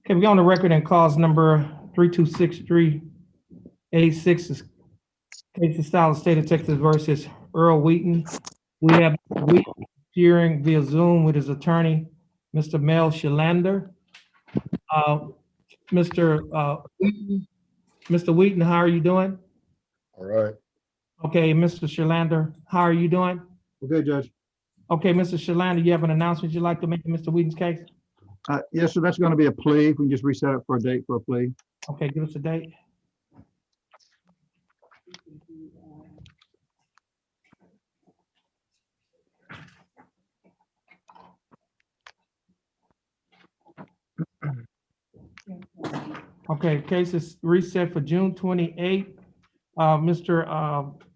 Okay, we're on the record in cause number 326386 is case of style of state of Texas versus Earl Wheaton. We have Wheaton hearing via Zoom with his attorney, Mr. Mel Shalander. Mr. Wheaton, how are you doing? All right. Okay, Mr. Shalander, how are you doing? Okay, Judge. Okay, Mr. Shalander, you have an announcement you'd like to make in Mr. Wheaton's case? Yes, so that's going to be a plea. We can just reset it for a date for a plea. Okay, give us a date. Okay, case is reset for June 28th. Mr.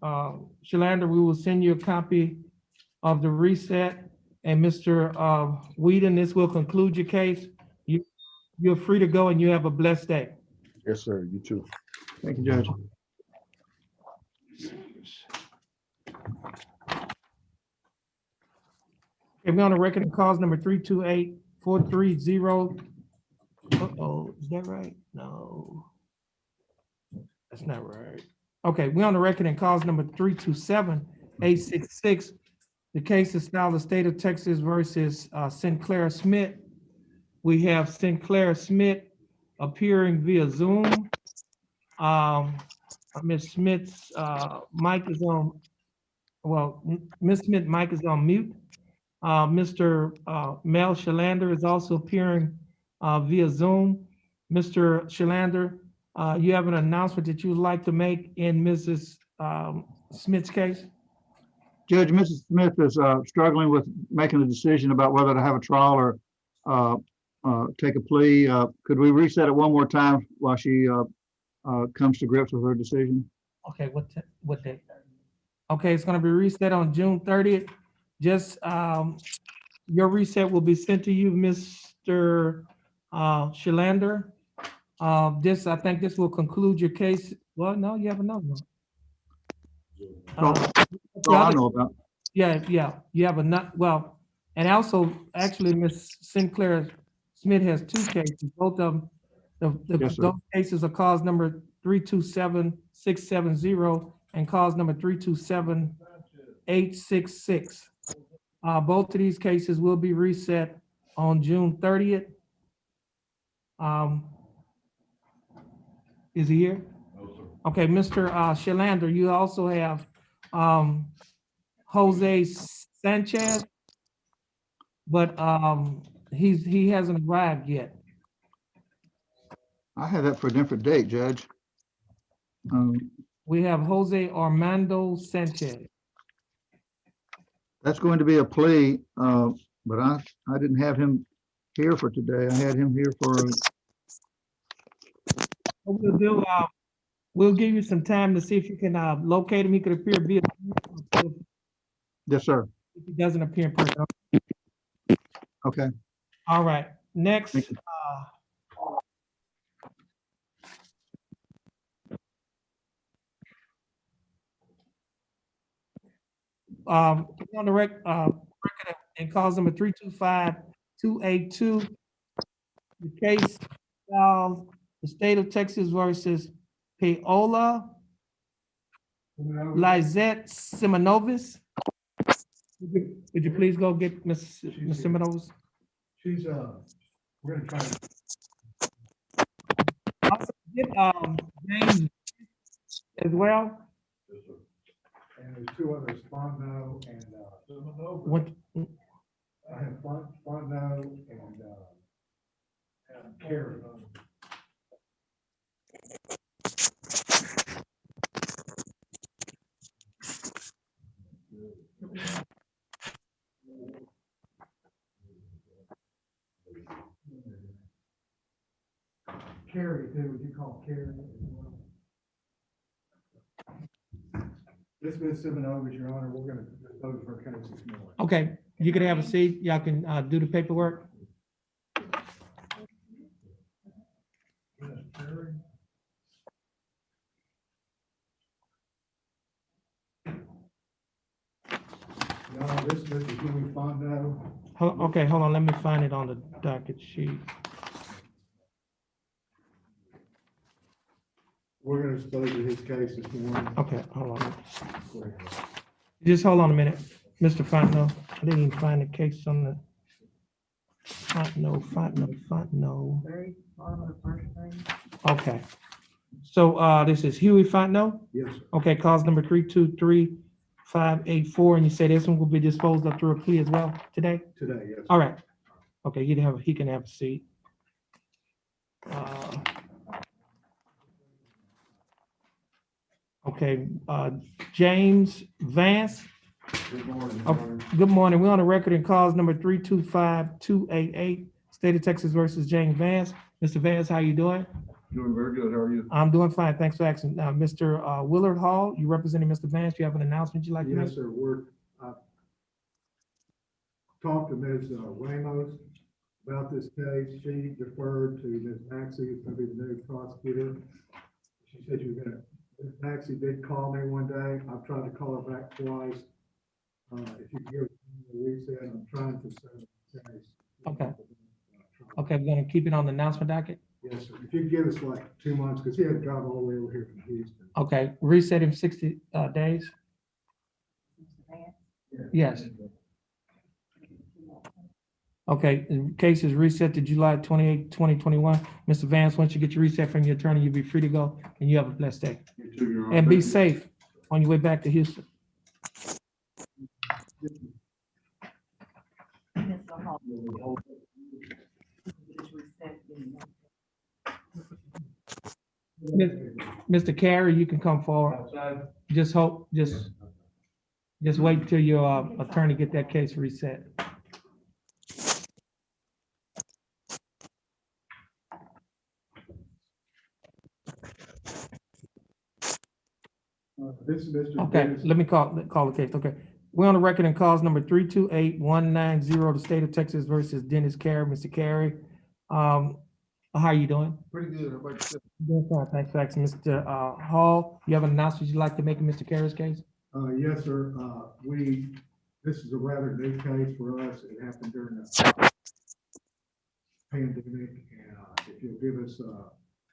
Shalander, we will send you a copy of the reset. And Mr. Whedon, this will conclude your case. You're free to go and you have a blessed day. Yes, sir. You too. Thank you, Judge. Okay, we're on the record in cause number 328430. Uh-oh, is that right? No. That's not right. Okay, we're on the record in cause number 327866. The case is style the state of Texas versus Sinclair Smith. We have Sinclair Smith appearing via Zoom. Ms. Smith's mic is on, well, Ms. Smith's mic is on mute. Mr. Mel Shalander is also appearing via Zoom. Mr. Shalander, you have an announcement that you would like to make in Mrs. Smith's case? Judge, Mrs. Smith is struggling with making a decision about whether to have a trial or take a plea. Could we reset it one more time while she comes to grips with her decision? Okay, what date? Okay, it's gonna be reset on June 30th. Just, your reset will be sent to you, Mr. Shalander. I think this will conclude your case. Well, no, you have another one. So I know about. Yeah, you have well, and also, actually, Ms. Sinclair Smith has two cases. Both of them, Yes, sir. those cases are cause number 327670 and cause number 327866. Both of these cases will be reset on June 30th. Is he here? No, sir. Okay, Mr. Shalander, you also have Jose Sanchez, but he hasn't arrived yet. I had that for a different date, Judge. We have Jose Armando Sanchez. That's going to be a plea, but I didn't have him here for today. I had him here for. What we'll do, we'll give you some time to see if you can locate him. He could appear via. Yes, sir. If he doesn't appear in person. Okay. All right. Next. On the record in cause number 325282, the case of the state of Texas versus Paola Lizette Simonovis. Would you please go get Ms. Simonovis? She's we're gonna try to. Also get James as well. Yes, sir. And there's two others, Fondo and What? I have Fondo and Carrie. Carrie, too, would you call Carrie? This is Simonovis, Your Honor. We're gonna vote for case this morning. Okay, you can have a seat. Y'all can do the paperwork. Carrie. No, this is Jimmy Fondo. Okay, hold on. Let me find it on the docket sheet. We're gonna dispose of his case this morning. Okay, hold on. Just hold on a minute. Mr. Fontenot, I didn't even find the case on the Fontenot. Very bottom of the first page. Okay. So, this is Huey Fontenot? Yes, sir. Okay, cause number 323-584, and you say this one will be disposed of through a plea as well today? Today, yes. All right. Okay, he can have a seat. Okay, James Vance. Good morning. Oh, good morning. We're on the record in cause number 325-288, State of Texas versus James Vance. Mr. Vance, how you doing? Doing very good. How are you? I'm doing fine. Thanks for asking. Mr. Willard Hall, you representing Mr. Vance. You have an announcement you'd like to make? Yes, sir. Talked to Ms. Ramos about this case. She deferred to Ms. Maxey, who's gonna be the new prosecutor. She said she was gonna, Ms. Maxey did call me one day. I've tried to call her back twice. If you could give me a reset, I'm trying to set the case. Okay. Okay, we're gonna keep it on the announcement docket. Yes, sir. If you could give us like 2 months, because he had to drive all the way over here from Houston. Okay, reset in 60 days? Yes. Okay, the case is reset to July 28, 2021. Mr. Vance, once you get your reset from your attorney, you'll be free to go, and you have a blessed day. You too, Your Honor. And be Thank you. safe on your way back to Houston. Mr. Hall. Just reset the- Mr. Carey, you can come forward. Just wait till your attorney get that case reset. This is Mr. Okay, Dennis. let me call the case. Okay. We're on the record in cause number 328-190, the state of Texas versus Dennis Carey. Mr. Carey, how are you doing? Pretty good. How about yourself? Doing fine, thanks for asking. Mr. Hall, you have an announcement you'd like to make in Mr. Carey's case? Yes, sir. This is a rather new case for us. It happened during the pandemic, and if you'll give us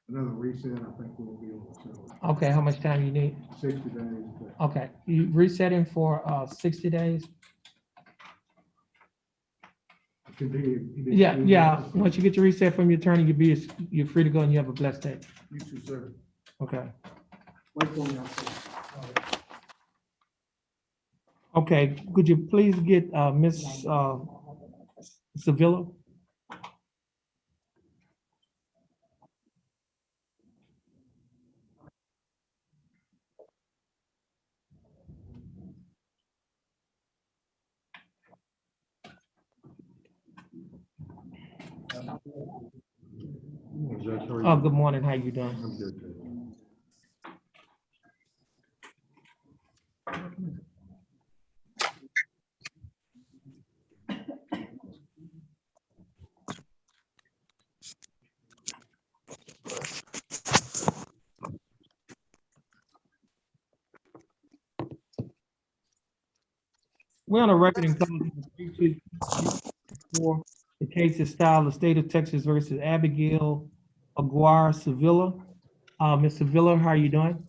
another reset, I think we'll be able to settle it. Okay, how much time you need? 60 days. But Okay, you resetting for 60 days? it could be. Yeah. Once you get your reset from your attorney, you're free to go and you have a blessed day. You too, sir. Okay. Wait for me. I'll say. Okay, could you please get Miss Sevilla? Good morning, how you doing? I'm good. We're on a record in for the case is styled the state of Texas versus Abigail Aguirre Sevilla. Ms. Sevilla, how are you doing?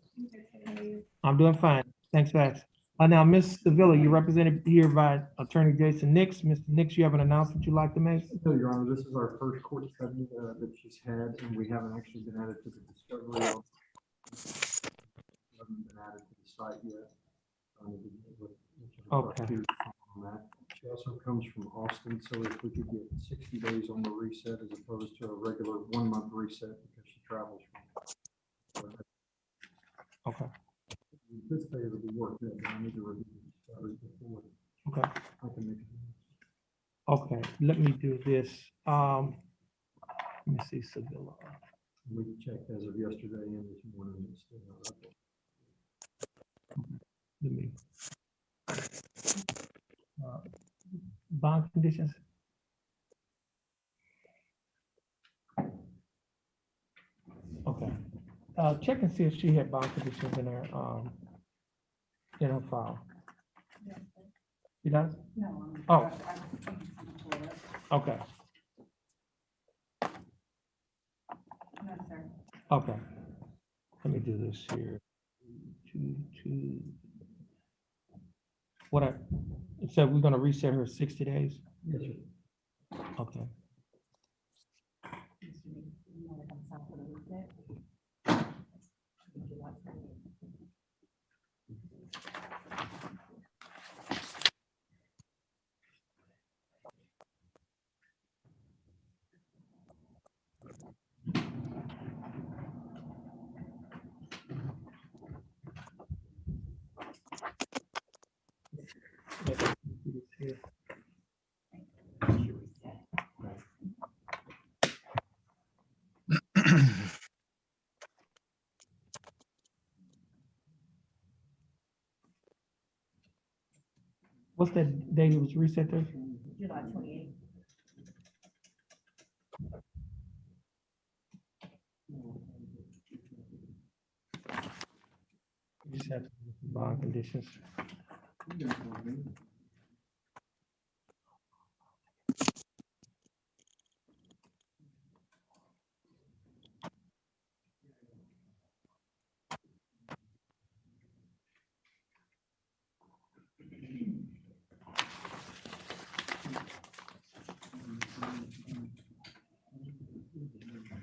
I'm doing fine. Thanks for asking. Now, Ms. Sevilla, you're represented here by Attorney Jason Nix. Mr. Nix, you have an announcement you'd like to make? No, Your Honor, this is our first court study that she's had, and we haven't actually been added to the discovery. Haven't been added to the site yet. Okay. On that. She also comes from Austin, so if we could get 60 days on the reset as opposed to a regular 1 month reset because she travels from. Okay. This day it'll be worked out, but I need to review the discovery before Okay. I can make it. Okay, let me do this. Let me see Sevilla. We checked as of yesterday and this morning. It's still not up. Let me. Bond conditions. Okay. Check and see if she had bond conditions in her file. She does? No. Oh. Okay, No, sir. okay. let me do this here. Two. What I, so we're gonna reset her 60 days? Yes, sir. Okay. You want to come sign for the reset? Would you like to? What's that date it was reset there? July 28th. You just have to bond conditions.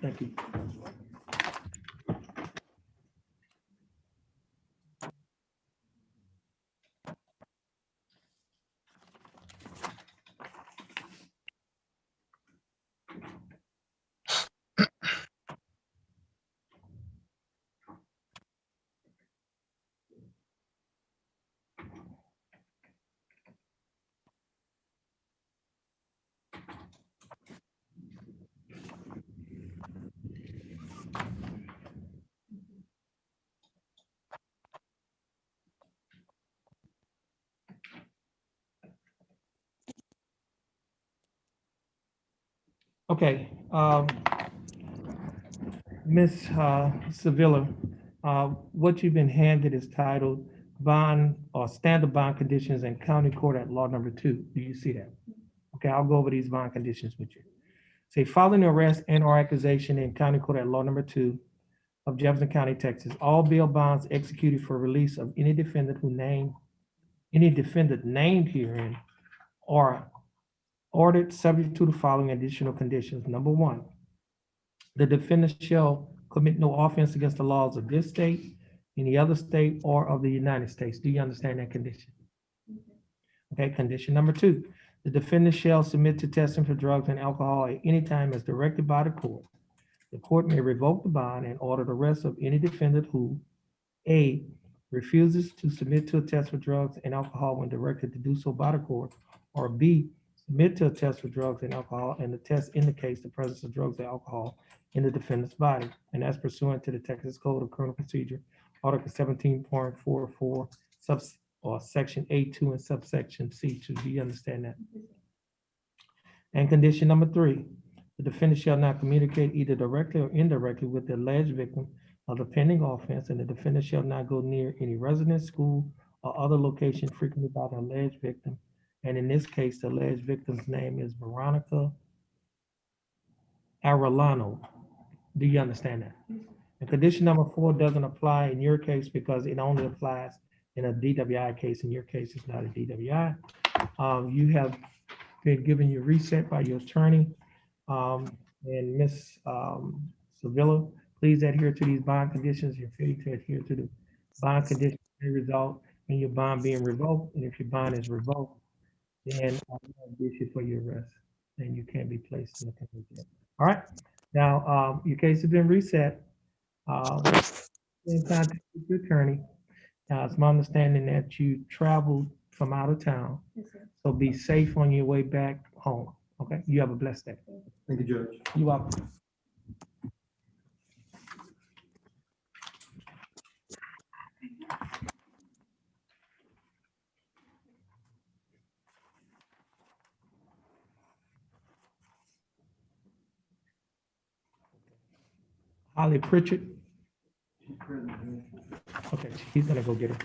Thank you. Okay, Ms. Sevilla, what you've been handed is titled Bond or Standard Bond Conditions in County Court at Law Number 2. Do you see that? Okay, I'll go over these bond conditions with you. Say, following the arrest and or accusation in County Court at Law Number 2 of Jefferson County, Texas, all bail bonds executed for release of any defendant named herein are ordered subject to the following additional conditions. Number 1, the defendant shall commit no offense against the laws of this state, any other state, or of the United States. Do you understand that condition? Okay, condition number 2, the defendant shall submit to testing for drugs and alcohol at any time as directed by the court. The court may revoke the bond and order the arrest of any defendant who, A, refuses to submit to a test for drugs and alcohol when directed to do so by the court, or B, submit to a test for drugs and alcohol and the test indicates the presence of drugs or alcohol in the defendant's body, and that's pursuant to the Texas Code of Criminal Procedure, Article 17.44, Section A2 and subsection C2. Do you understand that? And condition number 3, the defendant shall not communicate either directly or indirectly with the alleged victim of the pending offense, and the defendant shall not go near any residence, school, or other location frequented by the alleged victim. And in this case, the alleged victim's name is Veronica Arellano. Do you understand that? And condition number 4 doesn't apply in your case because it only applies in a DWI case. In your case, it's not a DWI. You have been given your reset by your attorney. And Ms. Sevilla, please adhere to these bond conditions. You're free to adhere to the bond conditions may result in your bond being revoked. And if your bond is revoked, then be issued for your arrest. Then you can be placed in the county jail. All right. Now, your case has been reset. In contact with your attorney. It's my understanding that you traveled from out of town. Yes, sir. So be safe on your way back home. Okay. You have a blessed day. Thank you, Judge. You're welcome. Holly Pritchard. Okay, he's gonna go get her.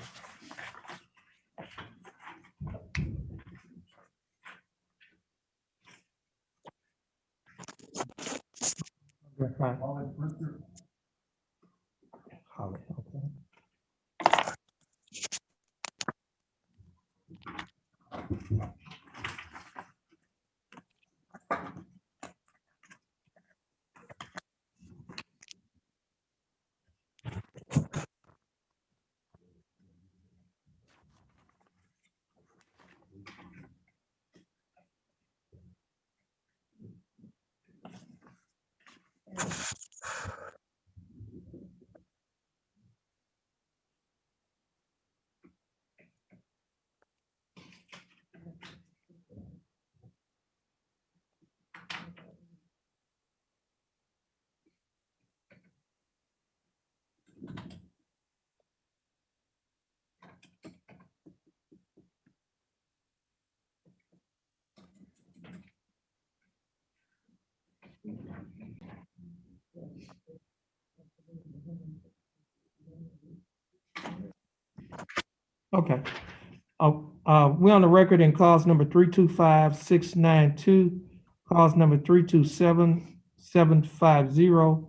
Right. Holly. Okay. We're on the record in cause number 325-692, cause number 327-750,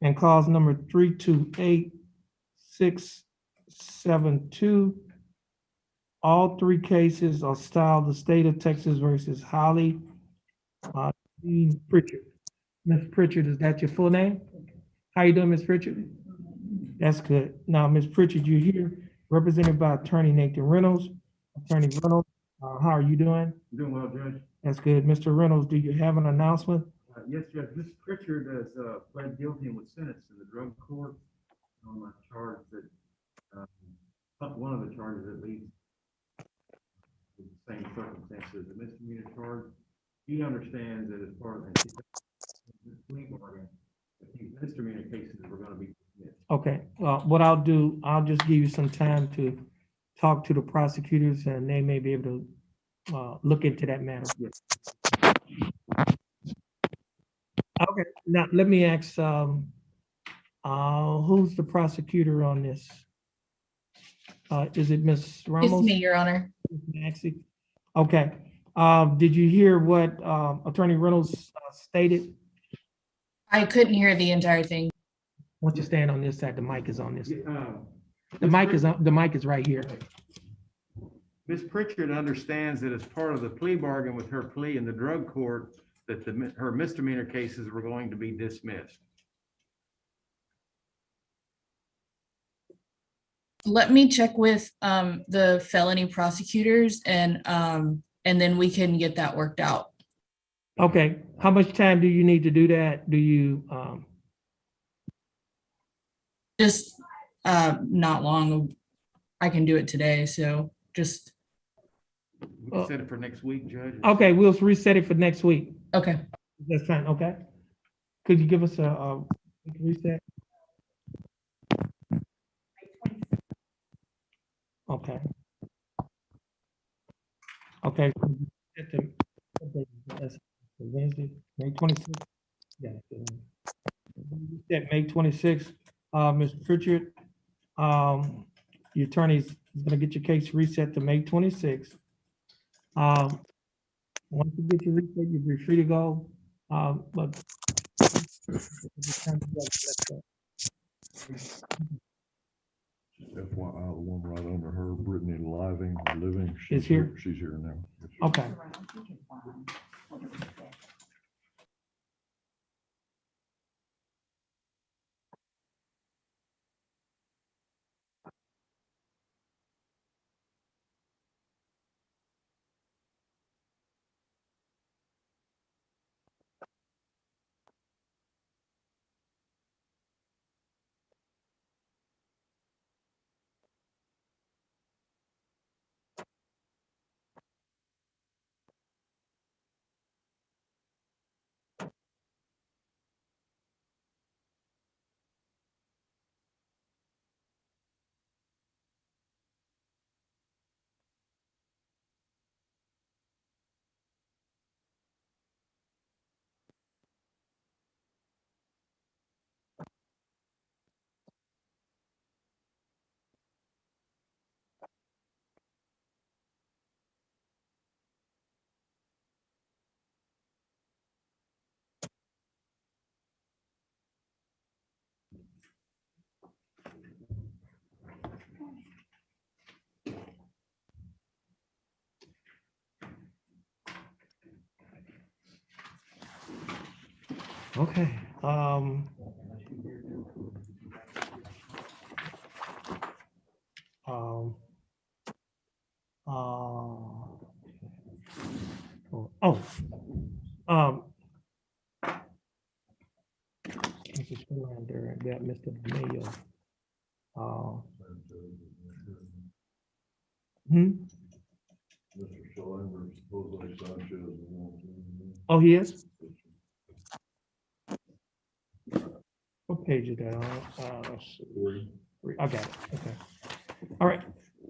and cause number 328-672. All three cases are styled the state of Texas versus Holly Dean Pritchard. Ms. Pritchard, is that your full name? How you doing, Ms. Pritchard? That's good. Now, Ms. Pritchard, you're here represented by Attorney Nathan Reynolds. Attorney Reynolds, how are you doing? Doing well, Judge. That's good. Mr. Reynolds, do you have an announcement? Yes, Judge. Ms. Pritchard has pled guilty and was sentenced in the drug court on a charge that, one of the charges at least, with the same circumstances, a misdemeanor charge. He understands that as part of the plea bargain, that these misdemeanor cases were going to be dismissed. Okay, what I'll do, I'll just give you some time to talk to the prosecutors and they may be able to look into that matter. Yes. Okay, now let me ask, who's the prosecutor on this? Is it Ms. Ramos? It's me, Your Honor. Maxey? Okay, did you hear what Attorney Reynolds stated? I couldn't hear the entire thing. Why don't you stand on this side? The mic is on this. Yeah, The mic is on. The mic is right here. Ms. Pritchard understands that as part of the plea bargain with her plea in the drug court, that her misdemeanor cases were going to be dismissed. Let me check with the felony prosecutors and then we can get that worked out. Okay, how much time do you need to do that? Do you, Just not long. I can do it today, so just, We can set it for next week, Judge. okay, we'll reset it for next week. okay. That's fine, okay? Could you give us a reset? Okay. Okay. That's Wednesday, May 26th. Yeah. May 26th, Ms. Pritchard, your attorney is gonna get your case reset to May 26th. Once you get your reset, you'll be free to go. But FYI, the one right under her, Brittany Living, Is here? She's here now. Yes, sir. okay. Okay, Mrs. Philander, I got Mr. Mayo. Mr. Schiller, supposedly Sanchez. Oh, he is? What page is that on? Let's see. I got it, okay. All right,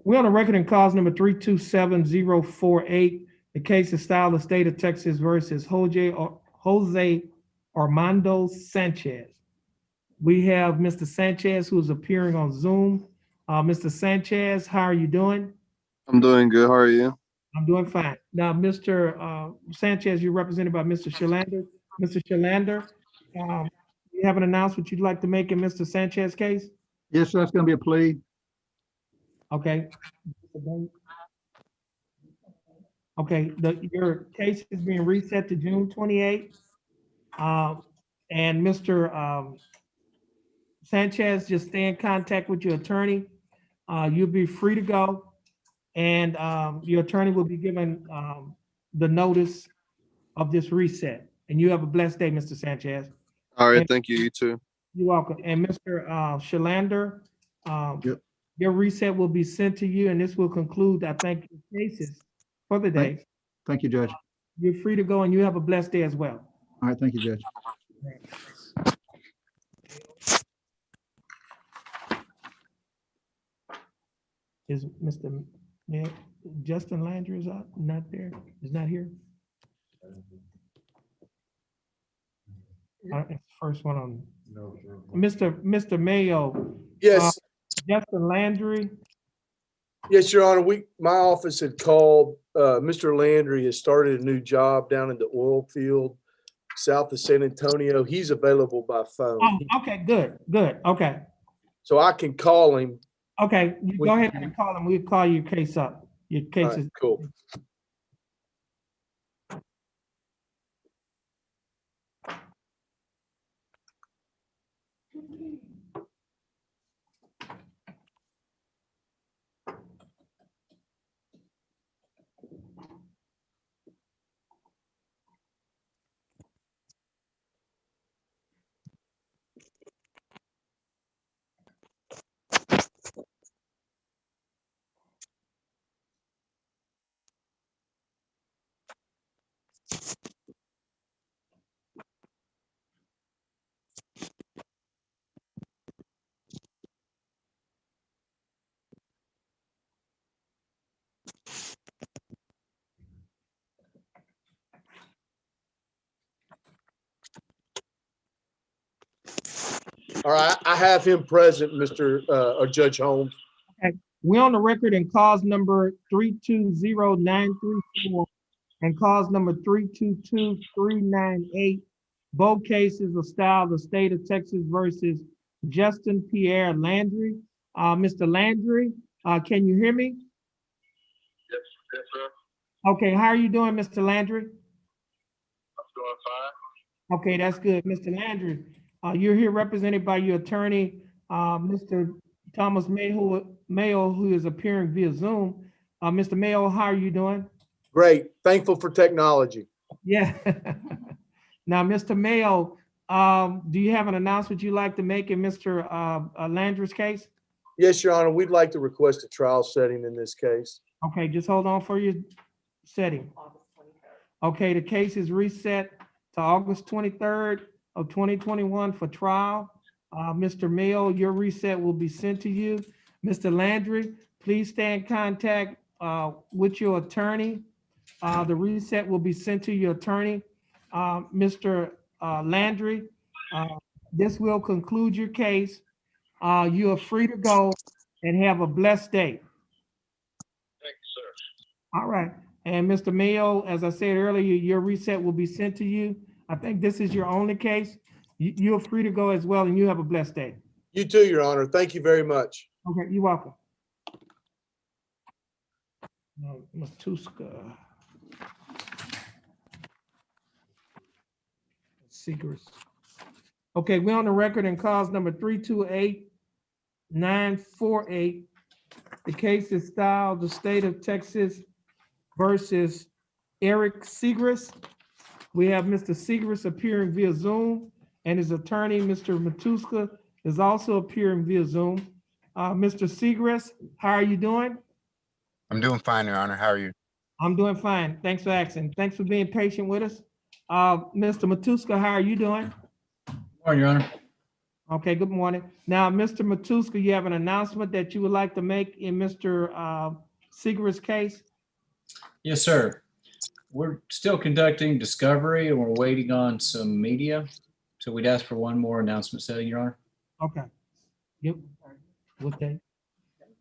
we're on a record in cause number 327048. The case is styled the state of Texas versus Jose Armando Sanchez. We have Mr. Sanchez, who is appearing on Zoom. Mr. Sanchez, how are you doing? I'm doing good. How are you? I'm doing fine. Now, Mr. Sanchez, you're represented by Mr. Shalander. Mr. Shalander, you have an announcement you'd like to make in Mr. Sanchez's case? Yes, that's going to be a plea. Okay. Okay, your case is being reset to June 28th. And Mr. Sanchez, just stay in contact with your attorney. You'll be free to go. And your attorney will be given the notice of this reset. And you have a blessed day, Mr. Sanchez. All right. And Thank you. You too. you're welcome. And Mr. Shalander, Yep. your reset will be sent to you, and this will conclude, I think, your cases for the day. Thank you, Judge. You're free to go, and you have a blessed day as well. All right, thank you, Judge. Is Mr. Mayor, Justin Landry is not there? Is not here? It's the first one on. No, sir. Mr. Mayo, Yes, Justin Landry. yes, Your Honor. My office had called, Mr. Landry has started a new job down in the oil field south of San Antonio. He's available by phone. Oh, okay, good, okay. So I can call him. Okay, you go ahead and call him. We'll call your case up. Your All case right, is. cool. All right, I have him present, or Judge Holmes. We're on the record in cause number 320934 and cause number 322398. Both cases are styled the state of Texas versus Justin Pierre Landry. Mr. Landry, can you hear me? Yes, sir. Okay, how are you doing, Mr. Landry? I'm doing fine. Okay, that's good. Mr. Landry, you're here represented by your attorney, Mr. Thomas Mayo, who is appearing via Zoom. Mr. Mayo, how are you doing? Great. Thankful for technology. Yeah. Now, Mr. Mayo, do you have an announcement you'd like to make in Mr. Landry's case? Yes, Your Honor, we'd like to request a trial setting in this case. Okay, just hold on for your setting. August 23rd. Okay, the case is reset to August 23rd of 2021 for trial. Mr. Mayo, your reset will be sent to you. Mr. Landry, please stay in contact with your attorney. The reset will be sent to your attorney. Mr. Landry, this will conclude your case. You are free to go and have a blessed day. Thank you, sir. All right. And Mr. Mayo, as I said earlier, your reset will be sent to you. I think this is your only case. You're free to go as well, and you have a blessed day. You too, Your Honor. Thank you very much. Okay, you're welcome. Matuska. Secrets. Okay, we're on the record in cause number 328948. The case is styled the state of Texas versus Eric Segrist. We have Mr. Segrist appearing via Zoom, and his attorney, Mr. Matuska, is also appearing via Zoom. Mr. Segrist, how are you doing? I'm doing fine, Your Honor. How are you? I'm doing fine. Thanks for asking. Thanks for being patient with us. Mr. Matuska, how are you doing? Morning, Your Honor. Okay, good morning. Now, Mr. Matuska, you have an announcement that you would like to make in Mr. Segrist's case? Yes, sir. We're still conducting discovery and we're waiting on some media. So we'd ask for one more announcement setting, Your Honor. Okay. Yep. What day?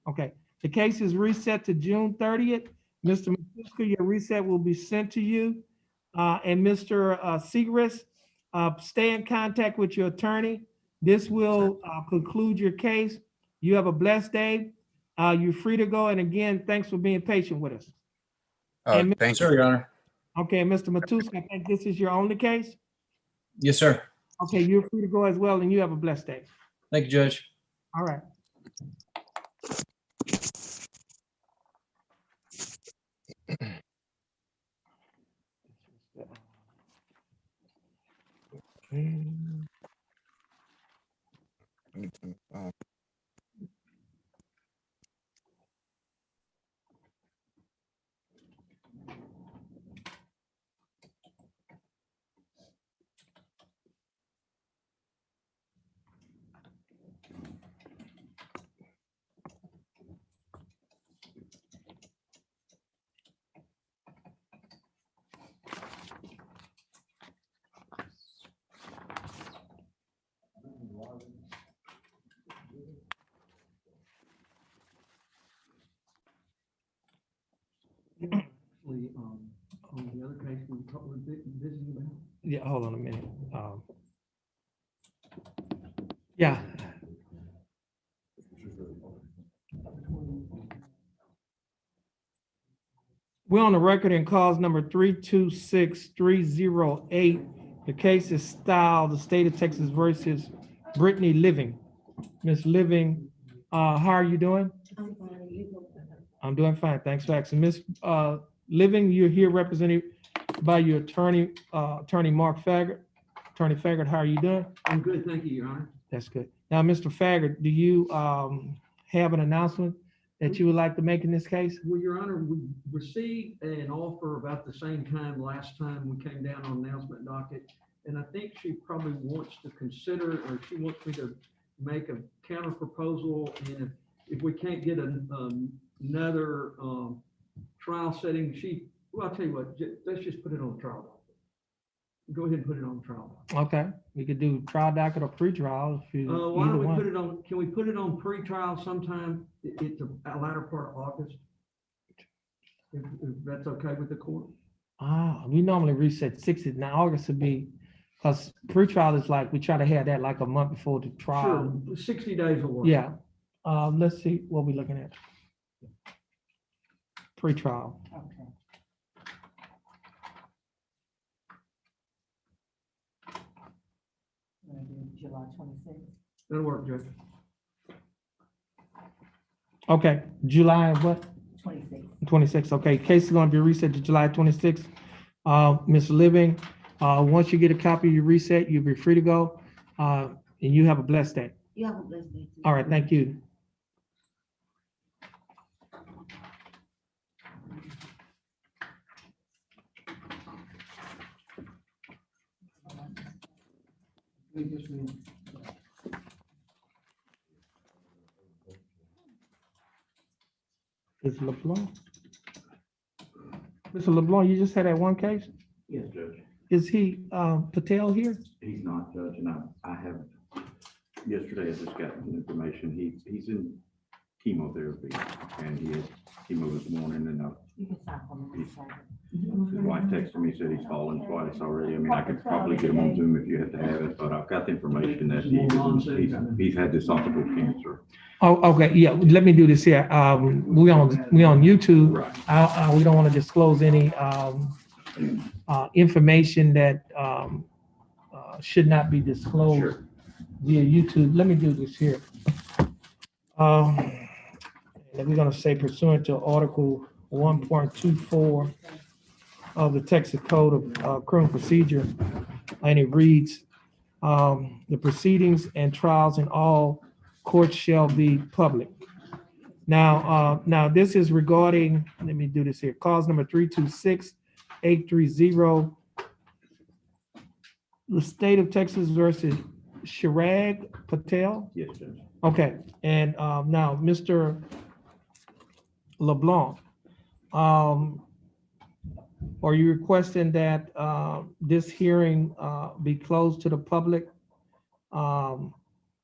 Okay, the case is reset to June 30th. Mr. Matuska, your reset will be sent to you. And Mr. Segrist, stay in contact with your attorney. This will conclude your case. You have a blessed day. You're free to go. And again, thanks for being patient with us. And Thank Sir, you. Your Honor. okay, Mr. Matuska, I think this is your only case. Yes, sir. Okay, you're free to go as well, and you have a blessed day. Thank you, Judge. All right. Actually, on the other case we were visiting about. Yeah, hold on a minute. Yeah. We're on the record in cause number 326308. The case is styled the state of Texas versus Brittany Living. Miss Living, how are you doing? I'm doing fine. Thanks for asking. Miss Living, you're here represented by your attorney, Attorney Mark Faggart. Attorney Faggart, how are you doing? I'm good, thank you, Your Honor. That's good. Now, Mr. Faggart, do you have an announcement that you would like to make in this case? Well, Your Honor, we received an offer about the same time last time we came down on announcement docket. And I think she probably wants to consider, or she wants me to make a counter proposal. And if we can't get another trial setting, well, I'll tell you what, let's just put it on trial docket. Go ahead and put it on trial docket. Okay, we could do trial docket or pre-trial if you, Why either don't we one. put it on, can we put it on pre-trial sometime? It's a latter part of August. If that's okay with the court? We normally reset 60. Now, August would be, because pre-trial is like, we try to have that like a month before the trial. Sure, 60 days will work. Yeah. Let's see what we're looking at. Pre-trial. Okay. We're gonna do July 26th. That'll work, Judge. Okay, July what? 26th. 26th. Okay, case is going to be reset to July 26th. Ms. Living, once you get a copy of your reset, you'll be free to go. And you have a blessed day. You have a blessed day too. All right, thank you. Ms. LeBlanc? Mr. LeBlanc, you just had that one case? Yes, Judge. Is he, Patel here? He's not, Judge, and I have, yesterday I just got some information. He's in chemotherapy and he had chemo this morning and You can sign for me. his wife texted me, said he's fallen twice already. I mean, I could probably get him on Zoom if you have to have it, but I've got the information that he's had esophageal cancer. Oh, okay, yeah, let me do this here. We on YouTube. Right. We don't want to disclose any information that should not be disclosed Sure. via YouTube. Let me do this here. We're gonna say pursuant to Article 1.24 of the Texas Code of Criminal Procedure, and it reads, the proceedings and trials in all courts shall be public. Now, this is regarding, let me do this here, cause number 326-830, the state of Texas versus Chirag Patel. Yes, Judge. Okay, and now, Mr. LeBlanc, are you requesting that this hearing be closed to the public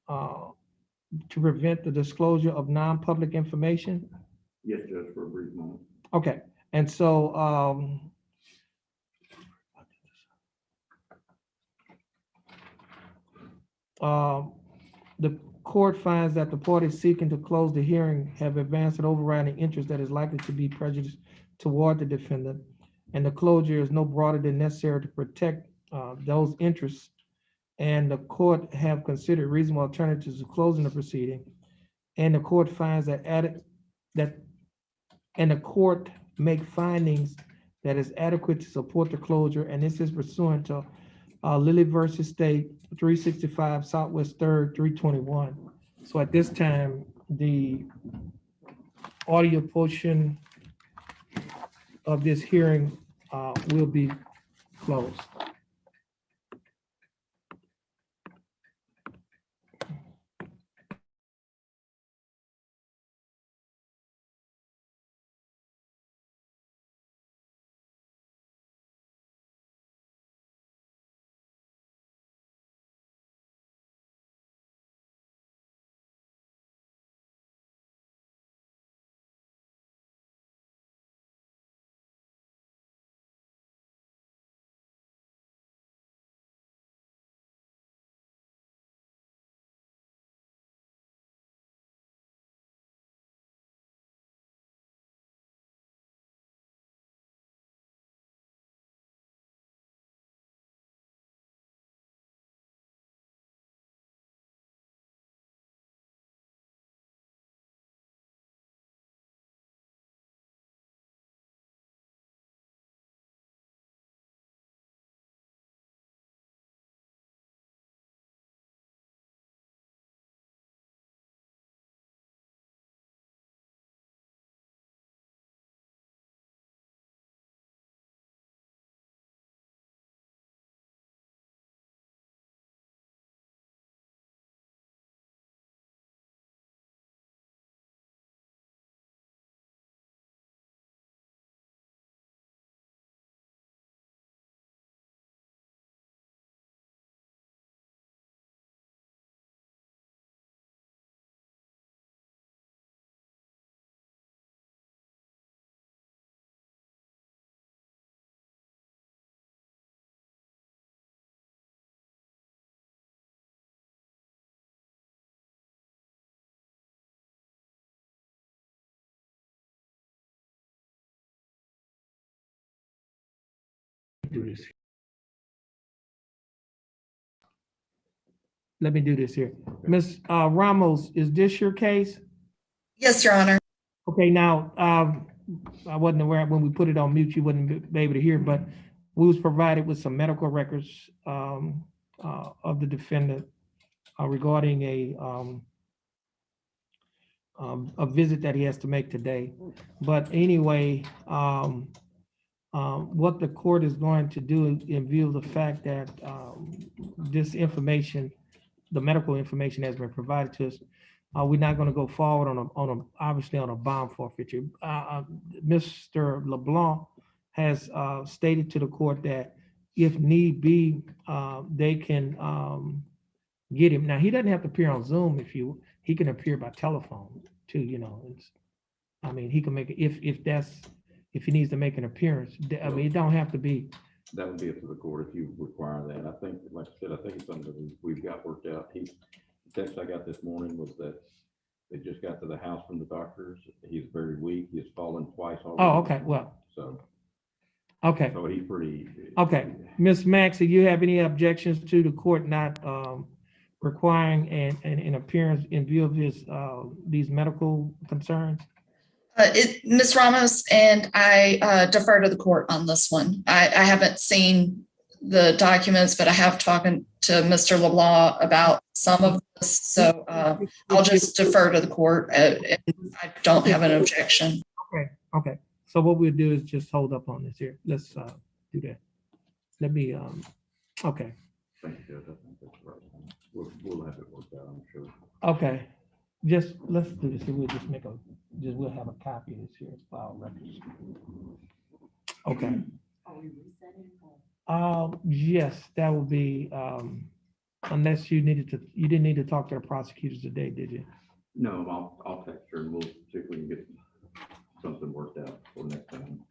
to prevent the disclosure of non-public information? Yes, Judge, for a brief moment. Okay, and so, the court finds that the parties seeking to close the hearing have advanced an overriding interest that is likely to be prejudiced toward the defendant, and the closure is no broader than necessary to protect those interests. And the court have considered reasonable alternatives to closing the proceeding. And the court finds and the court make findings that is adequate to support the closure, and this is pursuant to Lilly versus State, 365 Southwest 3rd, 321. So at this time, the audio portion of this hearing will be closed. Do this. Let me do this here. Ms. Ramos, is this your case? Yes, Your Honor. Okay, now, I wasn't aware when we put it on mute, you wouldn't be able to hear, but we was provided with some medical records of the defendant regarding a visit that he has to make today. But anyway, what the court is going to do in view of the fact that this information, the medical information has been provided to us, we're not going to go forward obviously on a bond forfeiture. Mr. LeBlanc has stated to the court that if need be, they can get him. Now, he doesn't have to appear on Zoom he can appear by telephone too, he can make, if he needs to make an appearance. It don't have to be. That would be up to the court if you require that. I think, like I said, I think it's something that we've got worked out. The text I got this morning was that they just got to the house from the doctors. He's very weak. He's fallen twice already. Oh, okay, well. So. Okay. So he's pretty. Okay, Ms. Max, do you have any objections to the court not requiring an appearance in view of these medical concerns? Ms. Ramos and I defer to the court on this one. I haven't seen the documents, but I have talked to Mr. LeBlanc about some of this. So I'll just defer to the court. I don't have an objection. Okay. So what we'll do is just hold up on this here. Let's do that. Let me, okay. Thank you, Judge. I think that's right. We'll have it worked out, I'm sure. Okay. Let's do this. We'll just we'll have a copy of this here, file records. Okay. Yes, that will be, unless you didn't need to talk to the prosecutors today, did you? No, I'll text her and we'll see if we can get something worked out for next time.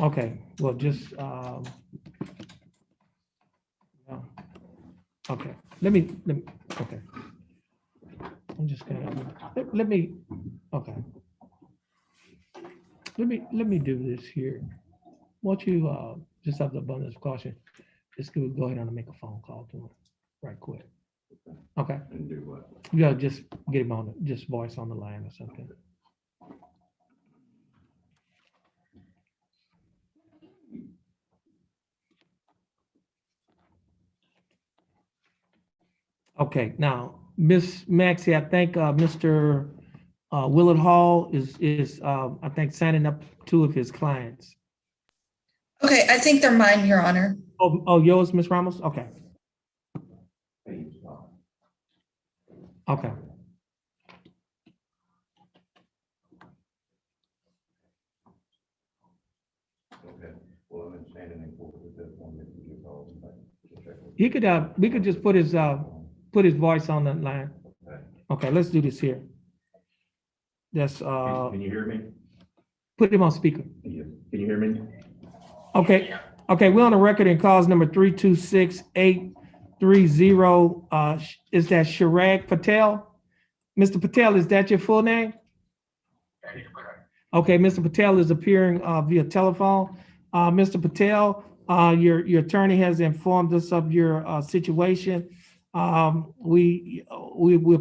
Okay, well, just, no. Okay, okay. I'm just gonna, let me, okay. Let me do this here. Won't you, just have the abundance of caution, just go ahead and make a phone call to him right quick. Okay, And do what? yeah, just get him on, just voice on the line or something. Okay, now, Miss Maxie, I think Mr. Willard Hall is I think signing up two of his clients. Okay, I think they're mine, Your Honor. Oh, yours, Miss Ramos? Okay. Okay. Okay, well, I'm standing in court with this one, if you call them back to check with. He could, we could just put his voice on the line. Okay. Okay, let's do this here. That's, Can you hear me? put him on speaker. Can you hear me? Okay, okay, we're on the record in cause number 326-830. Is that Chirag Patel? Mr. Patel, is that your full name? That is correct. Okay, Mr. Patel is appearing via telephone. Mr. Patel, your attorney has informed us of your situation. We're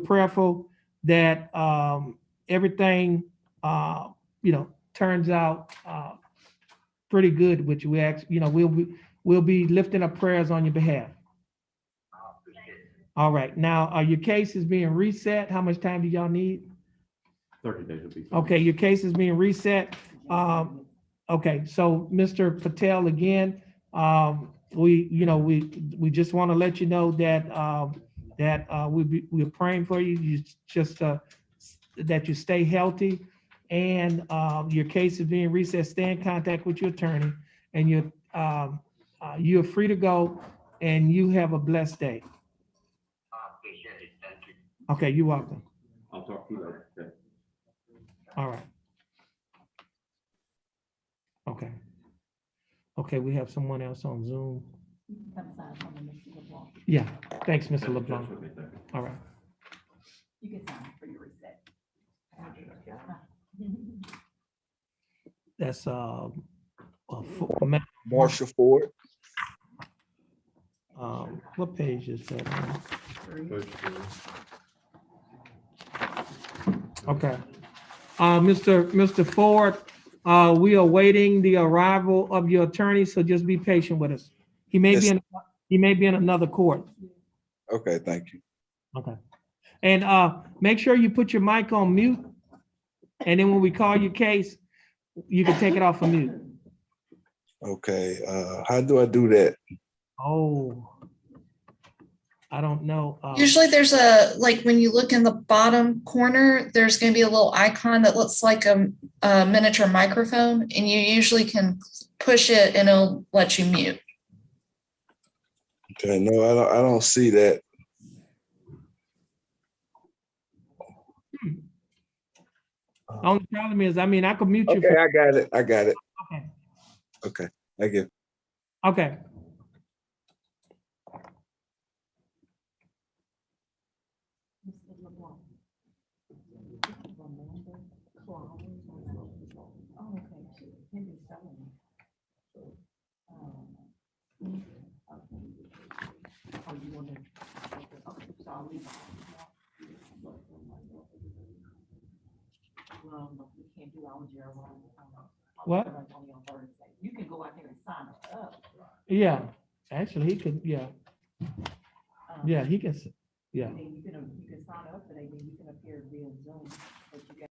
prayerful that everything turns out pretty good with you. We ask, we'll be lifting up prayers on your behalf. I appreciate it. All right, now your case is being reset. How much time do y'all need? 30 days will be fine. Okay, your case is being reset. Okay, so Mr. Patel, again, we just want to let you know that we're praying for you. You just that you stay healthy, and your case is being reset. Stay in contact with your attorney, and you're free to go, and you have a blessed day. I appreciate it. Thank you. Okay, you're welcome. I'll talk to you later. Okay. All right. Okay. Okay, we have someone else on Zoom. You can come sign for me, Mr. LeBlanc. Yeah, thanks, Mr. LeBlanc. That's okay, thank you. All right. You can sign for your reset. That's Marshall Ford. what page is that on? Okay. Mr. Ford, we are waiting the arrival of your attorney, so just be patient with us. He may be in another court. Okay, thank you. Okay. And make sure you put your mic on mute. And then when we call your case, you can take it off of mute. Okay, how do I do that? Oh, I don't know. Usually there's like when you look in the bottom corner, there's going to be a little icon that looks like a miniature microphone, and you usually can push it and it'll let you mute. Okay, no, I don't see that. Only problem is, I mean, I could mute you. Okay, I got it. Okay. Okay, thank you. Okay. Mr. LeBlanc. Amanda Flowers. Oh, okay, she can be selling. Okay. Oh, you want to? Okay, so I'll leave. Well, no, we can't do all jail. What? Only on Thursday. You can go out there and sign up. Yeah, actually, he could, yeah. Yeah, he can, yeah. And then you can sign up today, then you can appear via Zoom, but you got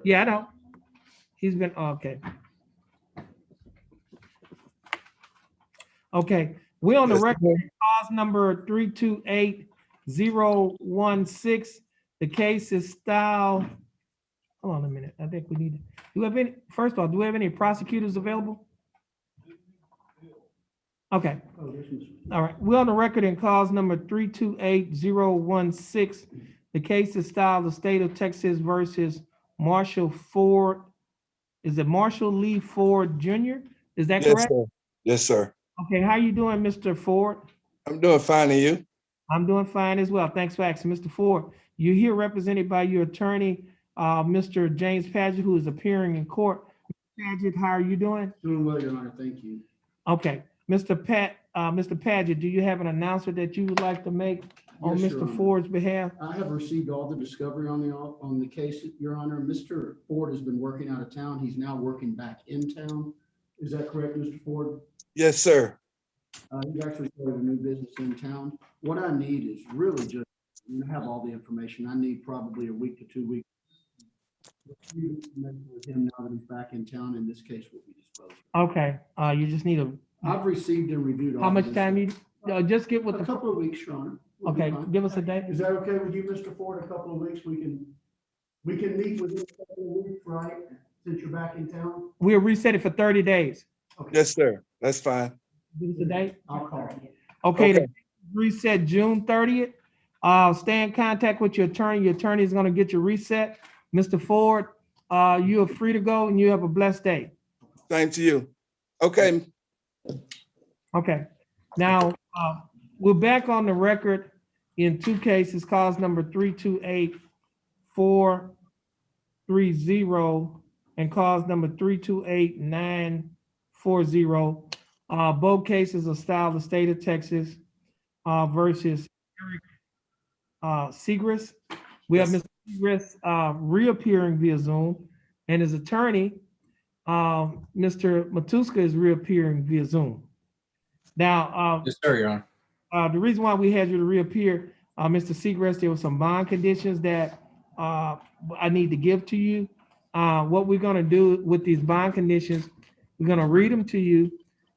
Yeah, I know. He's been, okay. Okay, we're on the Yes, record, sir. cause number 328016. The case is style. Hold on a minute. I think we need, do we have any, first of all, do we have any prosecutors available? Okay. All right, we're on the record in cause number 328016. The case is styled the state of Texas versus Marshall Ford. Is it Marshall Lee Ford Jr.? Is that Yes, correct? sir. Yes, sir. Okay, how you doing, Mr. Ford? I'm doing fine, and you? I'm doing fine as well. Thanks for asking, Mr. Ford. You're here represented by your attorney, Mr. James Padgett, who is appearing in court. Padgett, how are you doing? Doing well, Your Honor, thank you. Okay, Mr. Padgett, do you have an announcement that you would like to make on Yes, Your Mr. Honor. Ford's behalf? I have received all the discovery on the case, Your Honor. Mr. Ford has been working out of town. He's now working back in town. Is that correct, Mr. Ford? Yes, sir. He's actually started a new business in town. What I need is really just, I have all the information. I need probably a week to 2 weeks with him now that he's back in town, and this case will be disposed of. Okay, you just need a, I've received and reviewed all. how of much this. time you, just get with A the, couple of weeks, Your Honor. Will be okay, fine. give us a date. Is that okay with you, Mr. Ford? A couple of weeks, we can meet within a couple of weeks, right? Since you're back in town? We'll reset it for 30 days. Okay, Yes, sir. That's fine. Give us a date. I'll call. Okay, Okay. the reset June 30th. Stay in contact with your attorney. Your attorney is gonna get you reset. Mr. Ford, you are free to go and you have a blessed day. Same to you. Okay. Okay, now, we're back on the record in two cases, cause number 328430 and cause number 328940. Both cases are styled the state of Texas versus Eric Segrist. We have Mr. Segrist reappearing via Zoom, and his attorney, Mr. Matuska, is reappearing via Zoom. Now, Yes, sir, Your Honor. the reason why we had you to reappear, Mr. Segrist, there were some bond conditions that I need to give to you. What we're gonna do with these bond conditions, we're gonna read them to you,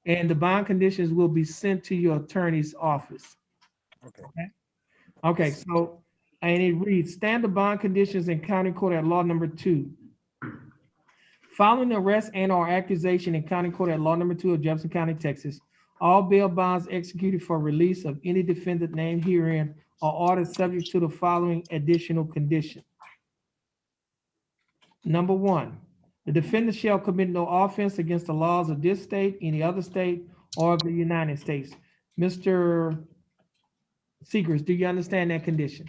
and the bond conditions will be sent to your attorney's office. Okay. Okay, so, and it reads, standard bond conditions in county court at law number 2. Following the arrest and or accusation in county court at law number 2 of Jefferson County, Texas, all bail bonds executed for release of any defendant named herein are ordered subject to the following additional condition. Number 1, the defendant shall commit no offense against the laws of this state, any other state, or of the United States. Mr. Segrist, do you understand that condition?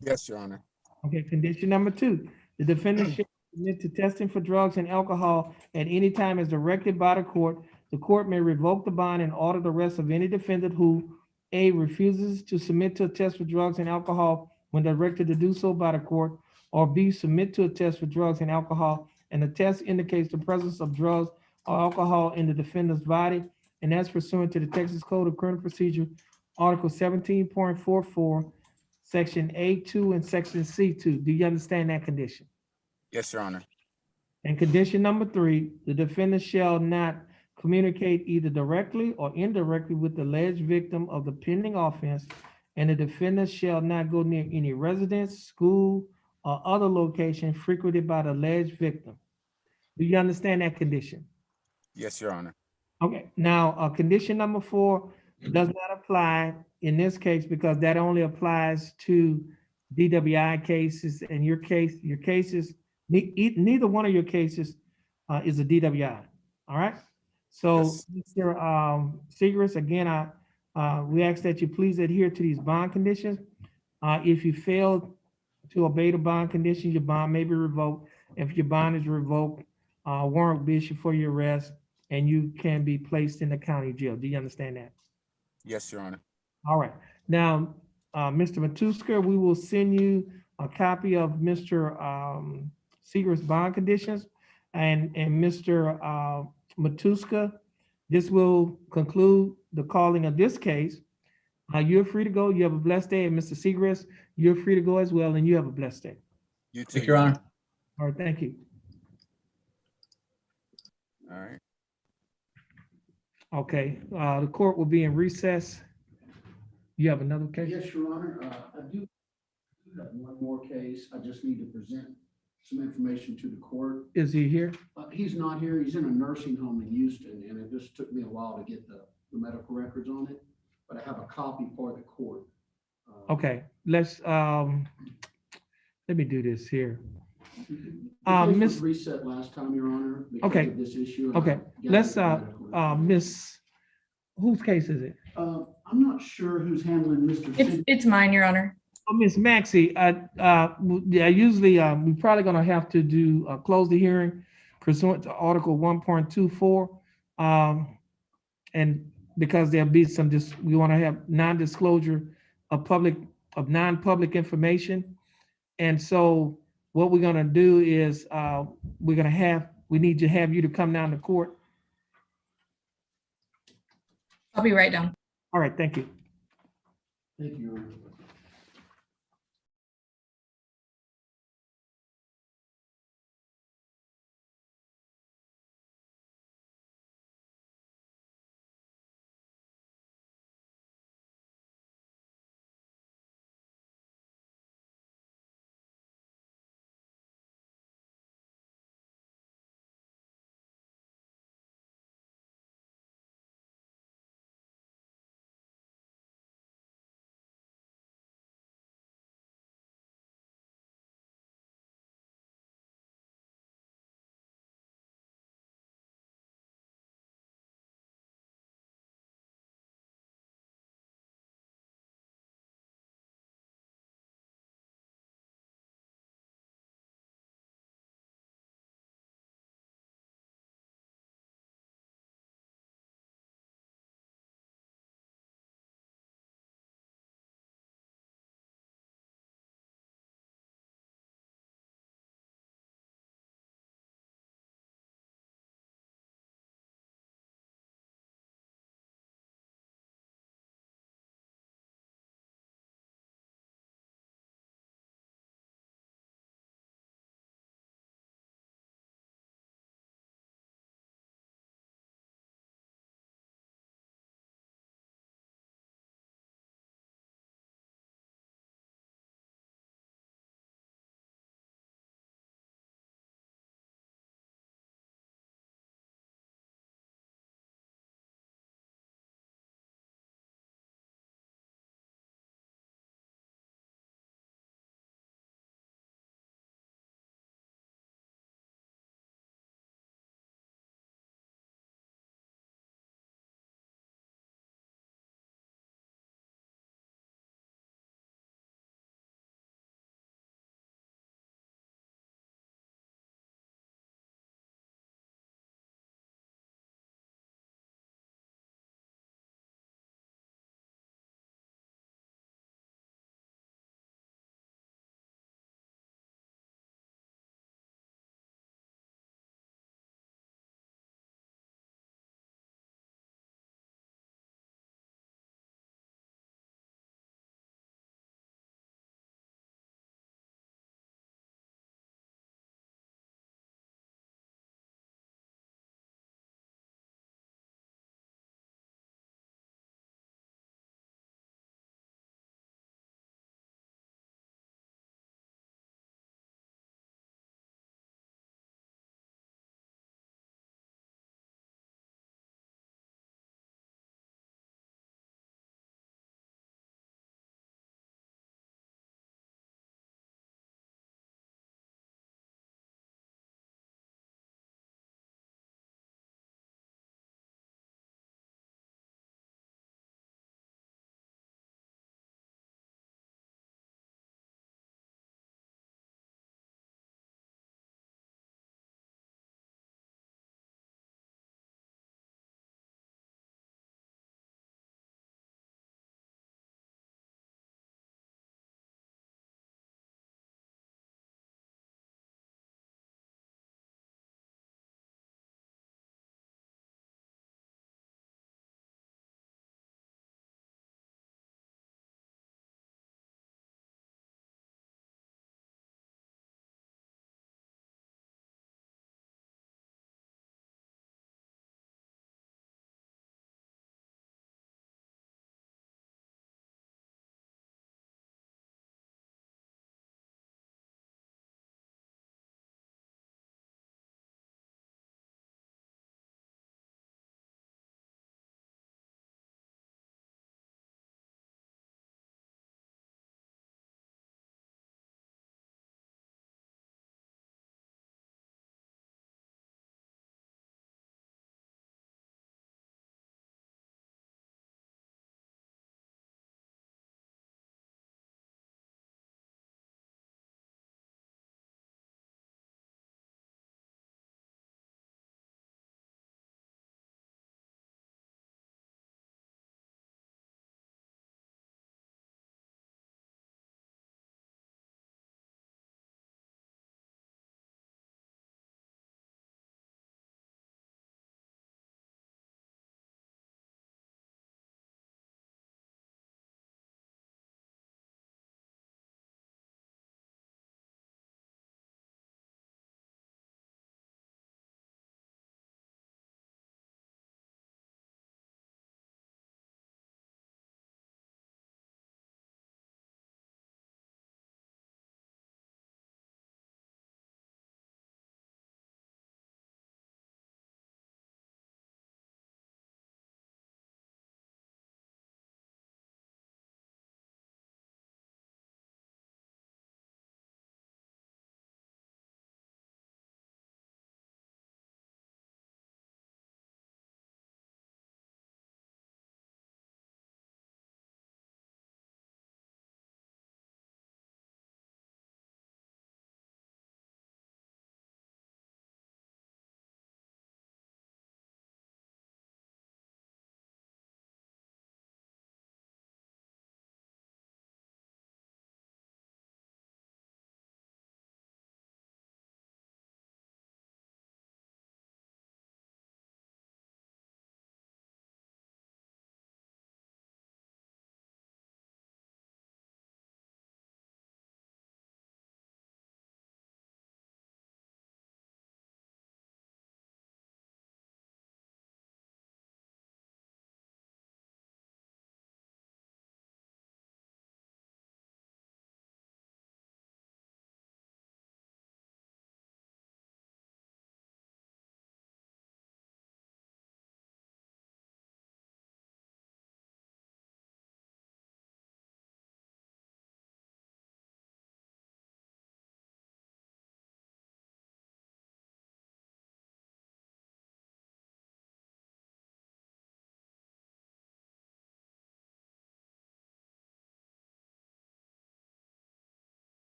Yes, Your Honor. Okay, condition number 2, the defendant shall submit to testing for drugs and alcohol at any time as directed by the court. The court may revoke the bond and order the arrest of any defendant who, A, refuses to submit to a test for drugs and alcohol when directed to do so by the court, or B, submit to a test for drugs and alcohol, and the test indicates the presence of drugs or alcohol in the defendant's body, and that's pursuant to the Texas Code of Criminal Procedure, Article 17.44, Section A2 and Section C2. Do you understand that condition? Yes, Your Honor. And condition number 3, the defendant shall not communicate either directly or indirectly with the alleged victim of the pending offense, and the defendant shall not go near any residence, school, or other location frequented by the alleged victim. Do you understand that condition? Yes, Your Honor. Okay, now, condition number 4 does not apply in this case because that only applies to DWI cases, and your cases, neither one of your cases is a DWI, all right? So, Yes. Mr. Segrist, again, we ask that you please adhere to these bond conditions. If you fail to obey the bond conditions, your bond may be revoked. If your bond is revoked, warrant will be issued for your arrest, and you can be placed in the county jail. Do you understand that? Yes, Your Honor. All right. Now, Mr. Matuska, we will send you a copy of Mr. Segrist's bond conditions, and Mr. Matuska, this will conclude the calling of this case. You're free to go. You have a blessed day. And Mr. Segrist, you're free to go as well, and you have a blessed day. You too, Thank you, Your Honor. All right, thank you. All right. Okay, the court will be in recess. You have another case? Yes, Your Honor, I do have one more case. I just need to present some information to the court. Is he here? He's not here. He's in a nursing home in Houston, and it just took me a while to get the medical records on it, but I have a copy for the court. Okay, let's, let me do this here. The case was Miss, reset last time, Your Honor, because Okay. of this issue. and okay, I gathered let's, the medical records. Miss, whose case is it? I'm not sure who's handling Mr. It's mine, Your Honor. Oh, Miss Maxey, yeah, usually, we're probably gonna have to do, close the hearing pursuant to Article 1.24. And because there'll be some, we wanna have non-disclosure of non-public information. And so what we're gonna do is, we need to have you to come down to court. I'll be right down. All right, thank you. Thank you, Your Honor.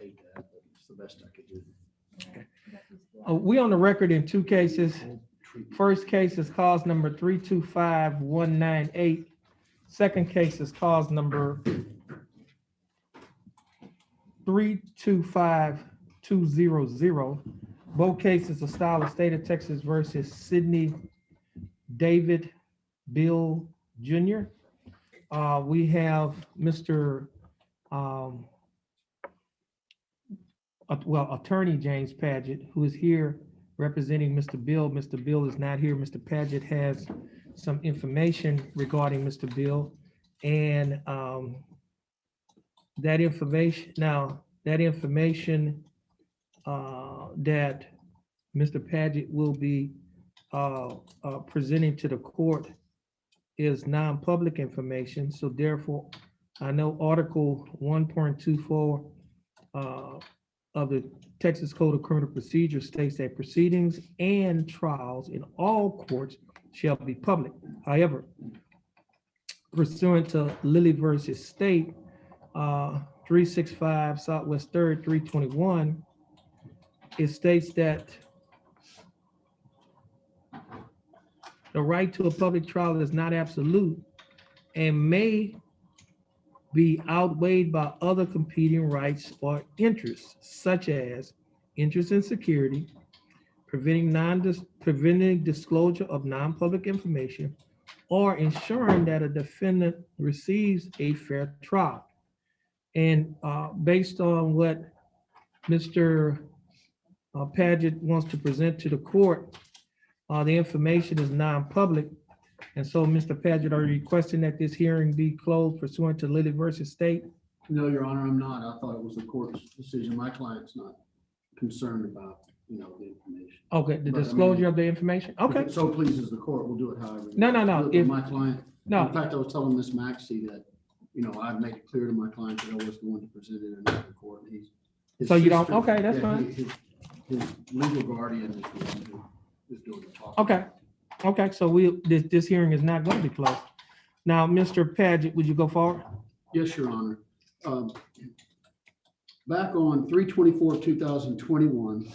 hate that, but it's the best I could do. We on the record in two cases. First case is cause number 325198. Second case is cause number 325200. Both cases are style of state of Texas versus Sidney David Bill Jr. We have Mr. Attorney James Paget, who is here representing Mr. Bill. Mr. Bill is not here. Mr. Paget has some information regarding Mr. Bill, and that information that Mr. Paget will be presenting to the court is non-public information. So therefore, I know Article 1.24 of the Texas Code of Criminal Procedure states that proceedings and trials in all courts shall be public. However, pursuant to Lilly versus State, 365 Southwest 3rd, 321, it states that the right to a public trial is not absolute and may be outweighed by other competing rights or interests, such as interest in security, preventing disclosure of non-public information, or ensuring that a defendant receives a fair trial. And based on what Mr. Paget wants to present to the court, the information is non-public. And so, Mr. Paget, are you requesting that this hearing be closed pursuant to Lilly versus State? No, Your Honor, I'm not. I thought it was the court's decision. My client's not concerned about, the information. Okay, the But, I disclosure mean, of the information? Okay. If it so pleases the court, we'll do it however. No. If my client, No. in fact, I was telling Ms. Maxey that, I've made it clear to my client that I was going to present it in another court. His So you don't, sister- okay, that's yeah, fine. His legal guardian is the one who is doing the talking. Okay, so this hearing is not going to be closed. Now, Mr. Paget, would you go forward? Yes, Your Honor. Back on 3/24/2021,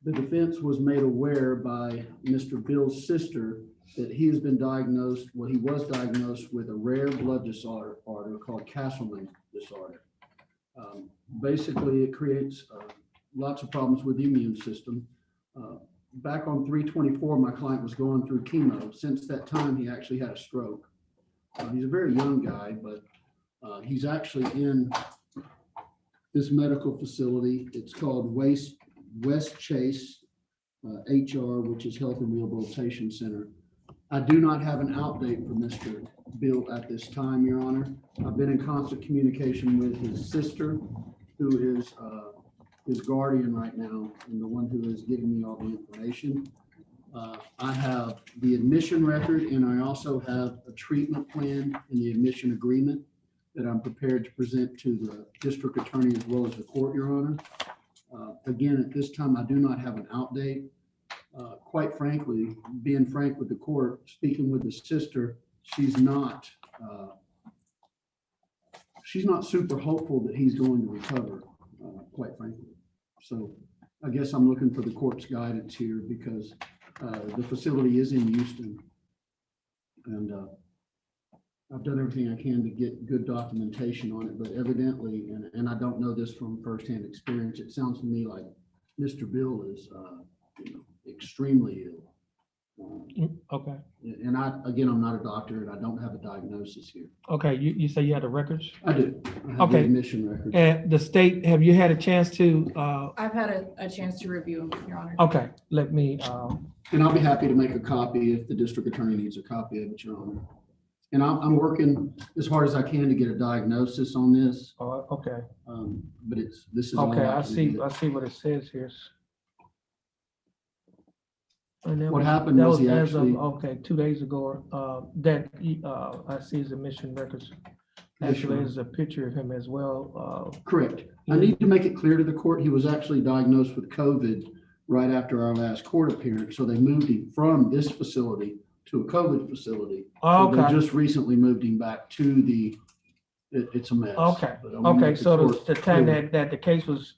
the defense was made aware by Mr. Bill's sister that he has been diagnosed, he was diagnosed with a rare blood disorder called Castleman disorder. Basically, it creates lots of problems with the immune system. Back on 3/24, my client was going through chemo. Since that time, he actually had a stroke. He's a very young guy, but he's actually in this medical facility. It's called West Chase HR, which is Health and Rehabilitation Center. I do not have an update for Mr. Bill at this time, Your Honor. I've been in constant communication with his sister, who is his guardian right now, and the one who is giving me all the information. I have the admission record, and I also have a treatment plan and the admission agreement that I'm prepared to present to the district attorney as well as the court, Your Honor. Again, at this time, I do not have an outdate. Quite frankly, being frank with the court, speaking with the sister, she's not super hopeful that he's going to recover, quite frankly. So I guess I'm looking for the court's guidance here because the facility is in Houston. And I've done everything I can to get good documentation on it, but evidently, and I don't know this from firsthand experience, it sounds to me like Mr. Bill is extremely ill. Okay. And I'm not a doctor and I don't have a diagnosis here. Okay, you say you had the records? I do. I have the Okay. admission records. And the state, have you had a chance to, I've had a chance to review them, Your Honor. okay, let me, And I'll be happy to make a copy if the district attorney needs a copy of it, Your Honor. And I'm working as hard as I can to get a diagnosis on this. okay. But this is all Okay, I I can see do. what it says here. And that What was- happened that was he as of- actually- Okay, 2 days ago, I see his admission records. Yes, Actually, sir. there's a picture of him as well. Correct. I need to make it clear to the court, he was actually diagnosed with COVID right after our last court appearance. So they moved him from this facility to a COVID facility. So they Okay. just recently moved him back to the It's a mess. Okay, but I wanna okay, make the so court the time clear. that the case was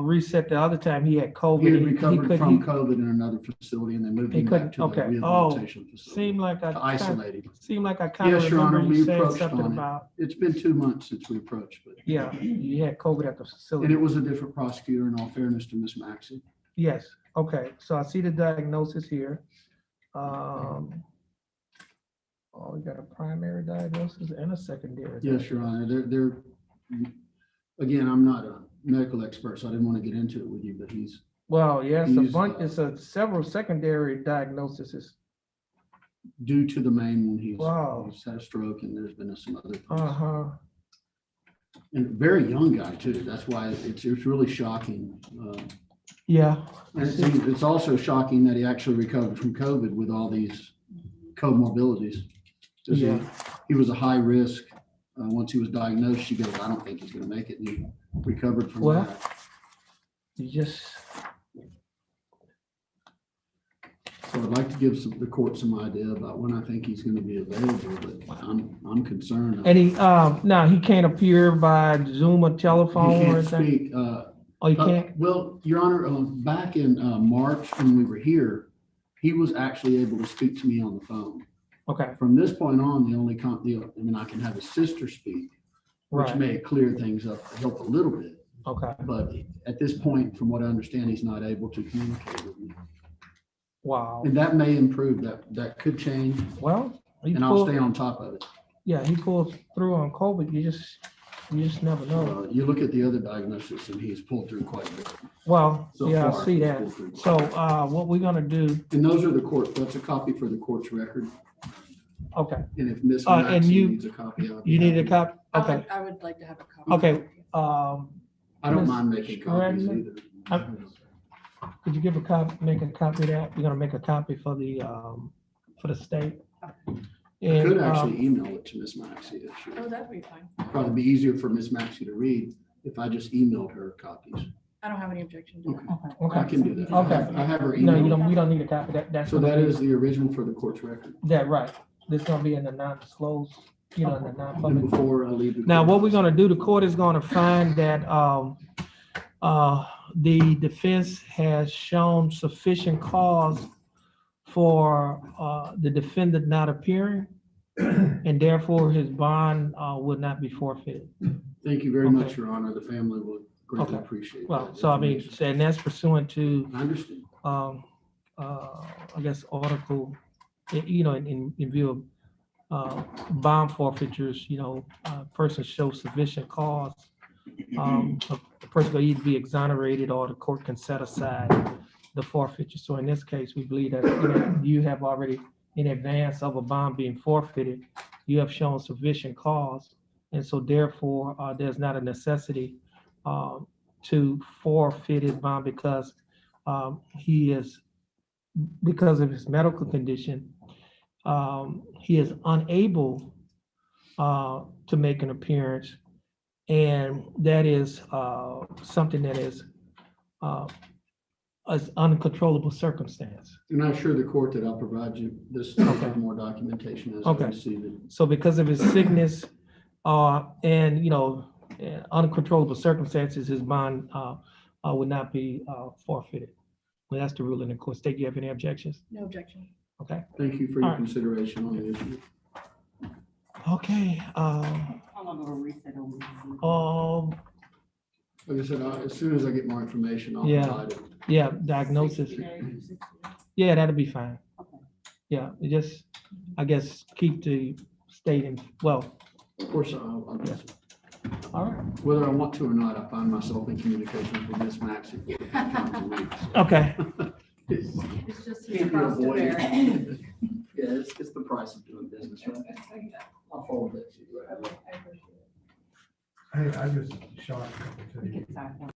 reset, the other time he had COVID. He had he recovered could- from he- COVID in another facility and they moved He him couldn't, back to the okay, rehabilitation facility seemed like to I isolate him. seemed like I kind of Yes, Your remember Honor, you we saying approached something on it. about, It's been 2 months since we approached, but. yeah, you had COVID at the And facility. it was a different prosecutor in all fairness to Ms. Maxey. Yes, okay, so I see the diagnosis here. We got a primary diagnosis and a secondary. Yes, Your Honor, they're, again, I'm not a medical expert, so I didn't want to get into it with you, but Well, yes, a He's, bunch, it's several secondary diagnoses. due to the main one, Wow. he's had a stroke and there's been some other things. Uh-huh, And a very young guy too, that's why it's really shocking. yeah. And it's also shocking that he actually recovered from COVID with all these comorbidities. 'Cause Yeah. he was a high risk. Once he was diagnosed, she goes, I don't think he's gonna make it. And he recovered from Well, that. You just, So I'd like to give the court some idea about when I think he's gonna be available, but I'm concerned. and now he can't appear by Zoom or He telephone or can't anything? speak. Oh, you can't? Well, Your Honor, back in March when we were here, he was actually able to speak to me on the phone. Okay, From this point on, I can have his sister speak, which right, may clear things up, help a little bit. okay, But at this point, from what I understand, he's not able to communicate with me. wow. And that may improve, that could change, Well, he and I'll pulled, stay on top of it. yeah, he pulled through on COVID, you just never know. You look at the other diagnosis and he's pulled through quite a bit. Well, So yeah, I far, see he's that. pulled through. So, what we're gonna do, And those are the court, that's a copy for the court's record. okay, And if Ms. and Maxey you- needs a copy, you need a copy, I okay, would, I would like to have a copy. okay, I don't Ms. mind making copies Stradley? either. could you give a copy, make a copy of that? We're gonna make a copy for the state. I And, could actually email it to Ms. Maxey if she, Oh, that'd be fine. probably be easier for Ms. Maxey to read if I just emailed her copies. I don't have any objection to that. Okay. I can do that. Okay. I have her No, you email. don't need a copy, that's. So gonna that be- is the original for the court's record. That, right, this gonna be in the non-disclosed, in the And non-public. before I leave. the Now, what we're courthouse- gonna do, the court is gonna find that, the defense has shown sufficient cause for, the defendant not appearing, and therefore his bond, would not be forfeited. Thank you very much, Okay. Your Honor. The family would greatly Okay. appreciate Well, that so I mean, information. and that's pursuant to, I understand. I guess, article, in view of, bond forfeitures, person shows sufficient cause. The person will either be exonerated or the court can set aside the forfeiture. So in this case, we believe that, you have already, in advance of a bond being forfeited, you have shown sufficient cause. And so therefore, there's not a necessity, to forfeit his bond because, he is, because of his medical condition, he is unable to make an appearance. And that is something that is an uncontrollable circumstance. And I assure the court that I'll provide you this Okay. more documentation as I Okay. receive it. So because of his sickness and, uncontrollable circumstances, his bond would not be forfeited. Well, that's the ruling in court. State, you have any objections? No objection. Okay. Thank you for All your right. consideration on the issue. Okay. How long ago reset over? Like I said, as soon as I get more information, I'll Yeah. provide it. Yeah, diagnosis. Yeah, that'll be fine. Yeah, it just, I guess, keep the state in, well, Of course, I'll all right. whether I want to or not, I find myself in communication with Ms. Maxey 4 times a week. so. Okay. It's just Can't be across the avoided. bear. Yeah, it's the price of doing business, right? I'll forward that to you. Hey, I just shot a couple to you. Exactly.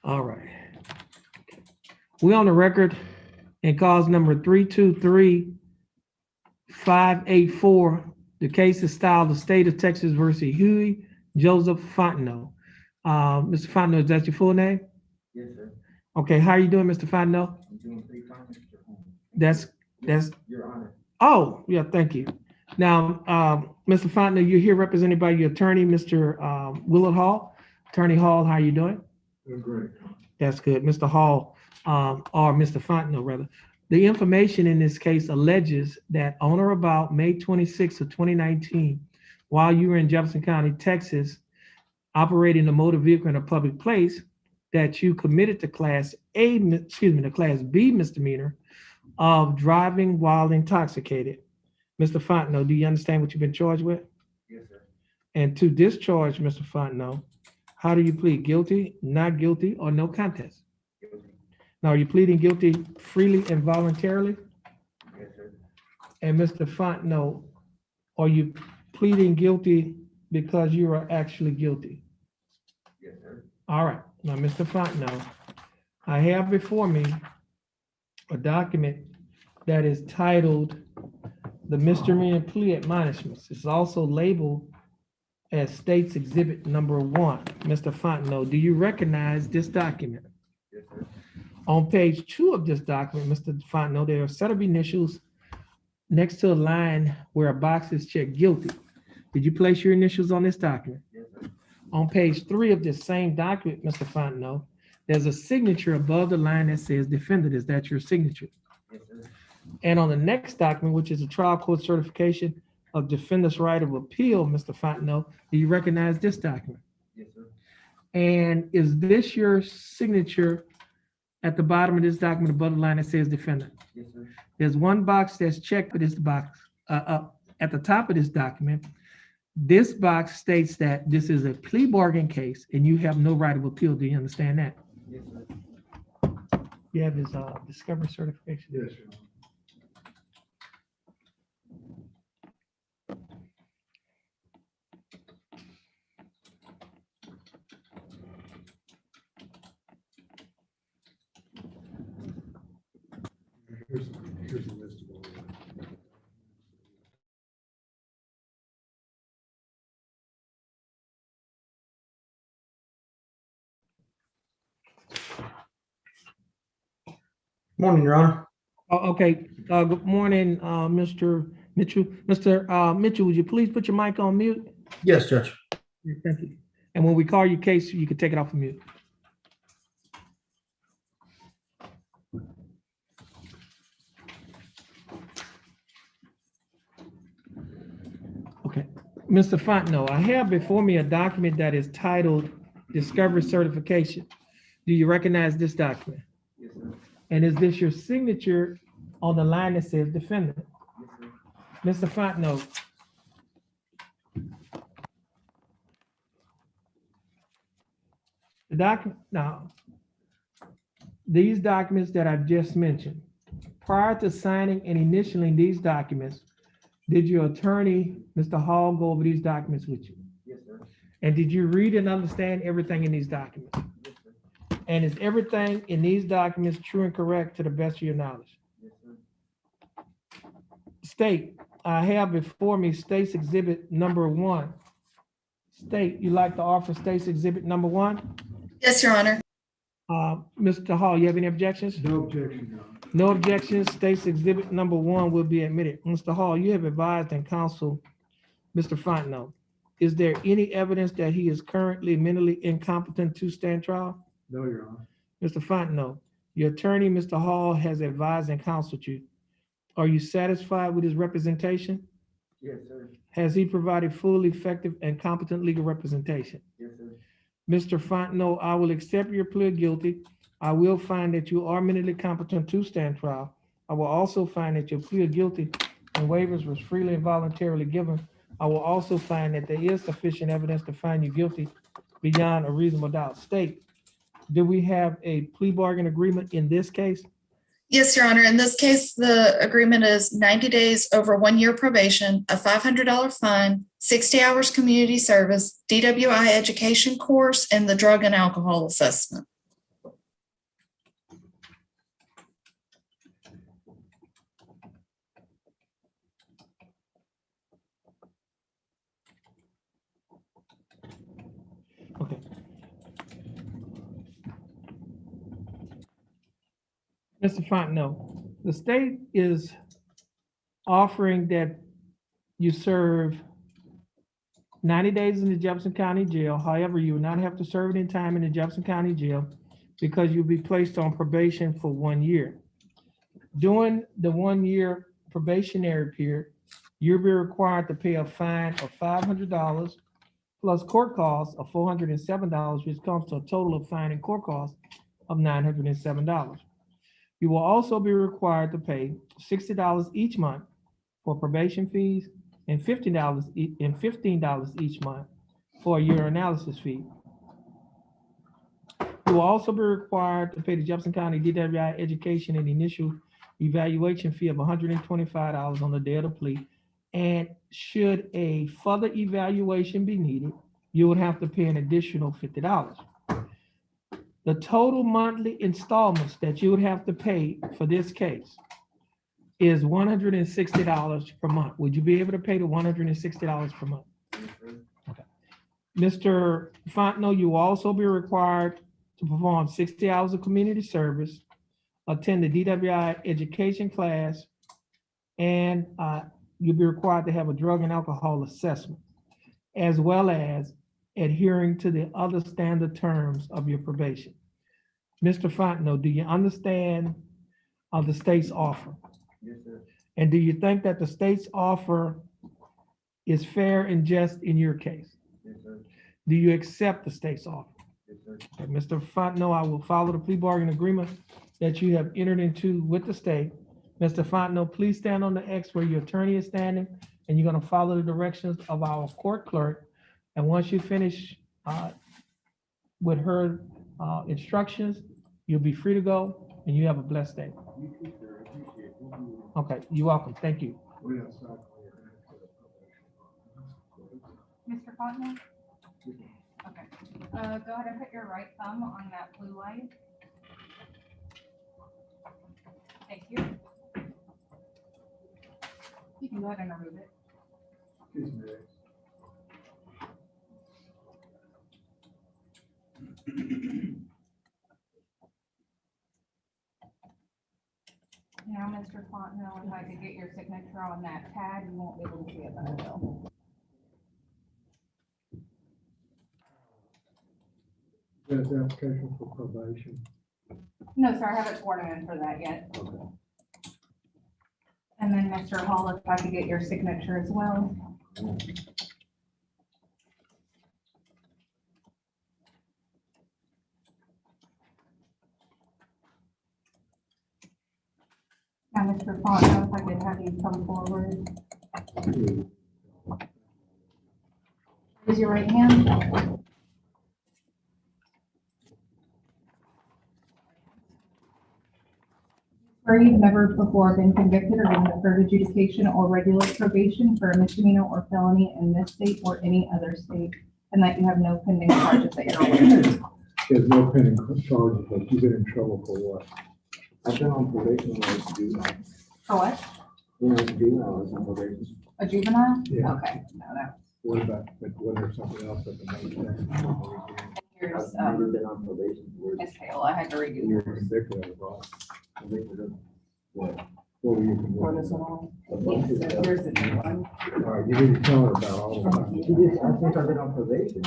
All right. We're on the record in cause number 323584. The case is styled the State of Texas versus Huey Joseph Fontenot. Mr. Fontenot, is that your full name? Yes, sir. Okay, how are you doing, Mr. Fontenot? I'm doing pretty fine, Mr. Holmes. That's, Your Honor. oh, yeah, thank you. Now, Mr. Fontenot, you're here represented by your attorney, Mr. Willard Hall. Attorney Hall, how are you doing? Doing great. That's good. Mr. Hall, or Mr. Fontenot, rather. The information in this case alleges that on or about May 26th of 2019, while you were in Jefferson County, Texas, operating a motor vehicle in a public place, that you committed to Class B misdemeanor of driving while intoxicated. Mr. Fontenot, do you understand what you've been charged with? Yes, sir. And to discharge, Mr. Fontenot, how do you plead? Guilty, not guilty, or no contest? Guilty. Now, are you pleading guilty freely and voluntarily? Yes, sir. And Mr. Fontenot, are you pleading guilty because you are actually guilty? Yes, sir. All right. Now, Mr. Fontenot, I have before me a document that is titled the Misdemeanor Plea Admonishments. It's also labeled as State's Exhibit Number 1. Mr. Fontenot, do you recognize this document? Yes, sir. On page 2 of this document, Mr. Fontenot, there are a set of initials next to a line where a box is checked guilty. Did you place your initials on this document? Yes, sir. On page 3 of this same document, Mr. Fontenot, there's a signature above the line that says Defendant. Is that your signature? Yes, sir. And on the next document, which is a trial court certification of defendant's right of appeal, Mr. Fontenot, do you recognize this document? Yes, sir. And is this your signature at the bottom of this document above the line that says Defendant? Yes, sir. There's one box that's checked for this box at the top of this document. This box states that this is a plea bargain case and you have no right of appeal. Do you understand that? Yes, sir. You have his discovery certification. Yes, Your Honor. Here's a list of all of them. Morning, Your Honor. Okay, good morning, Mr. Mitchell. Mr. Mitchell, would you please put your mic on mute? Yes, Judge. Thank you. And when we call your case, you can take it off of mute. Okay, Mr. Fontenot, I have before me a document that is titled Discovery Certification. Do you recognize this document? Yes, sir. And is this your signature on the line that says Defendant? Yes, sir. Mr. Fontenot. The document, now, these documents that I've just mentioned, prior to signing and initialing these documents, did your attorney, Mr. Hall, go over these documents with you? Yes, sir. And did you read and understand everything in these documents? Yes, sir. And is everything in these documents true and correct to the best of your knowledge? Yes, sir. State, I have before me State's Exhibit Number 1. State, you like to offer State's Exhibit Number 1? Yes, Your Honor. Mr. Hall, you have any objections? No objection, Your Honor. No objections. State's Exhibit Number 1 will be admitted. Mr. Hall, you have advised and counseled Mr. Fontenot. Is there any evidence that he is currently mentally incompetent to stand trial? No, Your Honor. Mr. Fontenot, your attorney, Mr. Hall, has advised and counseled you. Are you satisfied with his representation? Yes, sir. Has he provided full, effective, and competent legal representation? Yes, sir. Mr. Fontenot, I will accept your plea of guilty. I will find that you are mentally competent to stand trial. I will also find that your plea of guilty and waivers was freely and voluntarily given. I will also find that there is sufficient evidence to find you guilty beyond a reasonable doubt. State, do we have a plea bargain agreement in this case? Yes, Your Honor. In this case, the agreement is 90 days over 1 year probation, a $500 fine, 60 hours community service, DWI education course, and the drug and alcohol assessment. Mr. Fontenot, the state is offering that you serve 90 days in the Jefferson County Jail. However, you will not have to serve any time in the Jefferson County Jail because you'll be placed on probation for 1 year. During the 1 year probationary period, you'll be required to pay a fine of $500 plus court costs of $407, which comes to a total of fine and court costs of $907. You will also be required to pay $60 each month for probation fees and $15 each month for a urinalysis fee. You will also be required to pay the Jefferson County DWI education and initial evaluation fee of $125 on the day of the plea. And should a further evaluation be needed, you would have to pay an additional $50. The total monthly installments that you would have to pay for this case is $160 per month. Would you be able to pay the $160 per month? Okay. Mr. Fontenot, you will also be required to perform 60 hours of community service, attend the DWI education class, and you'll be required to have a drug and alcohol assessment, as well as adhering to the other standard terms of your probation. Mr. Fontenot, do you understand the state's offer? Yes, sir. And do you think that the state's offer is fair and just in your case? Yes, sir. Do you accept the state's offer? Yes, sir. Okay, Mr. Fontenot, I will follow the plea bargain agreement that you have entered into with the state. Mr. Fontenot, please stand on the X where your attorney is standing, and you're gonna follow the directions of our court clerk. And once you finish with her instructions, you'll be free to go, and you have a blessed day. You too, sir. I appreciate it. Thank you. Okay, you're welcome. Thank you. We have side. Mr. Fontenot? Okay, go ahead and put your right thumb on that blue light. Thank you. You can go ahead and remove it. Excuse me. Now, Mr. Fontenot, if I could get your signature on that pad, you won't be able to see it, but I will. That's application for probation. No, sir, I haven't sworn him in for that yet. Okay. And then, Mr. Hall, if I could get your signature as well. Now, Mr. Fontenot, if I could have you come forward. Raise your right hand. Or you've never before been convicted or given deferred adjudication or regular probation for a misdemeanor or felony in this state or any other state, and that you have no pending charges that you're aware of. There's no pending charges, but you've been in trouble for what? I've been on probation when I was a juvenile. For what? When I was a juvenile, I was on probation. A juvenile? Yeah. Okay, no, that What about, but was there something else that the main here's, I've never been on probation. Ms. Hale, I had to read you were you. convicted of, right? Convicted of what? What were you For convicted this of? one. A bunch Yes, of so stuff. here's the new one. All right, you need to tell her about all of that. You just, I think I've been on probation.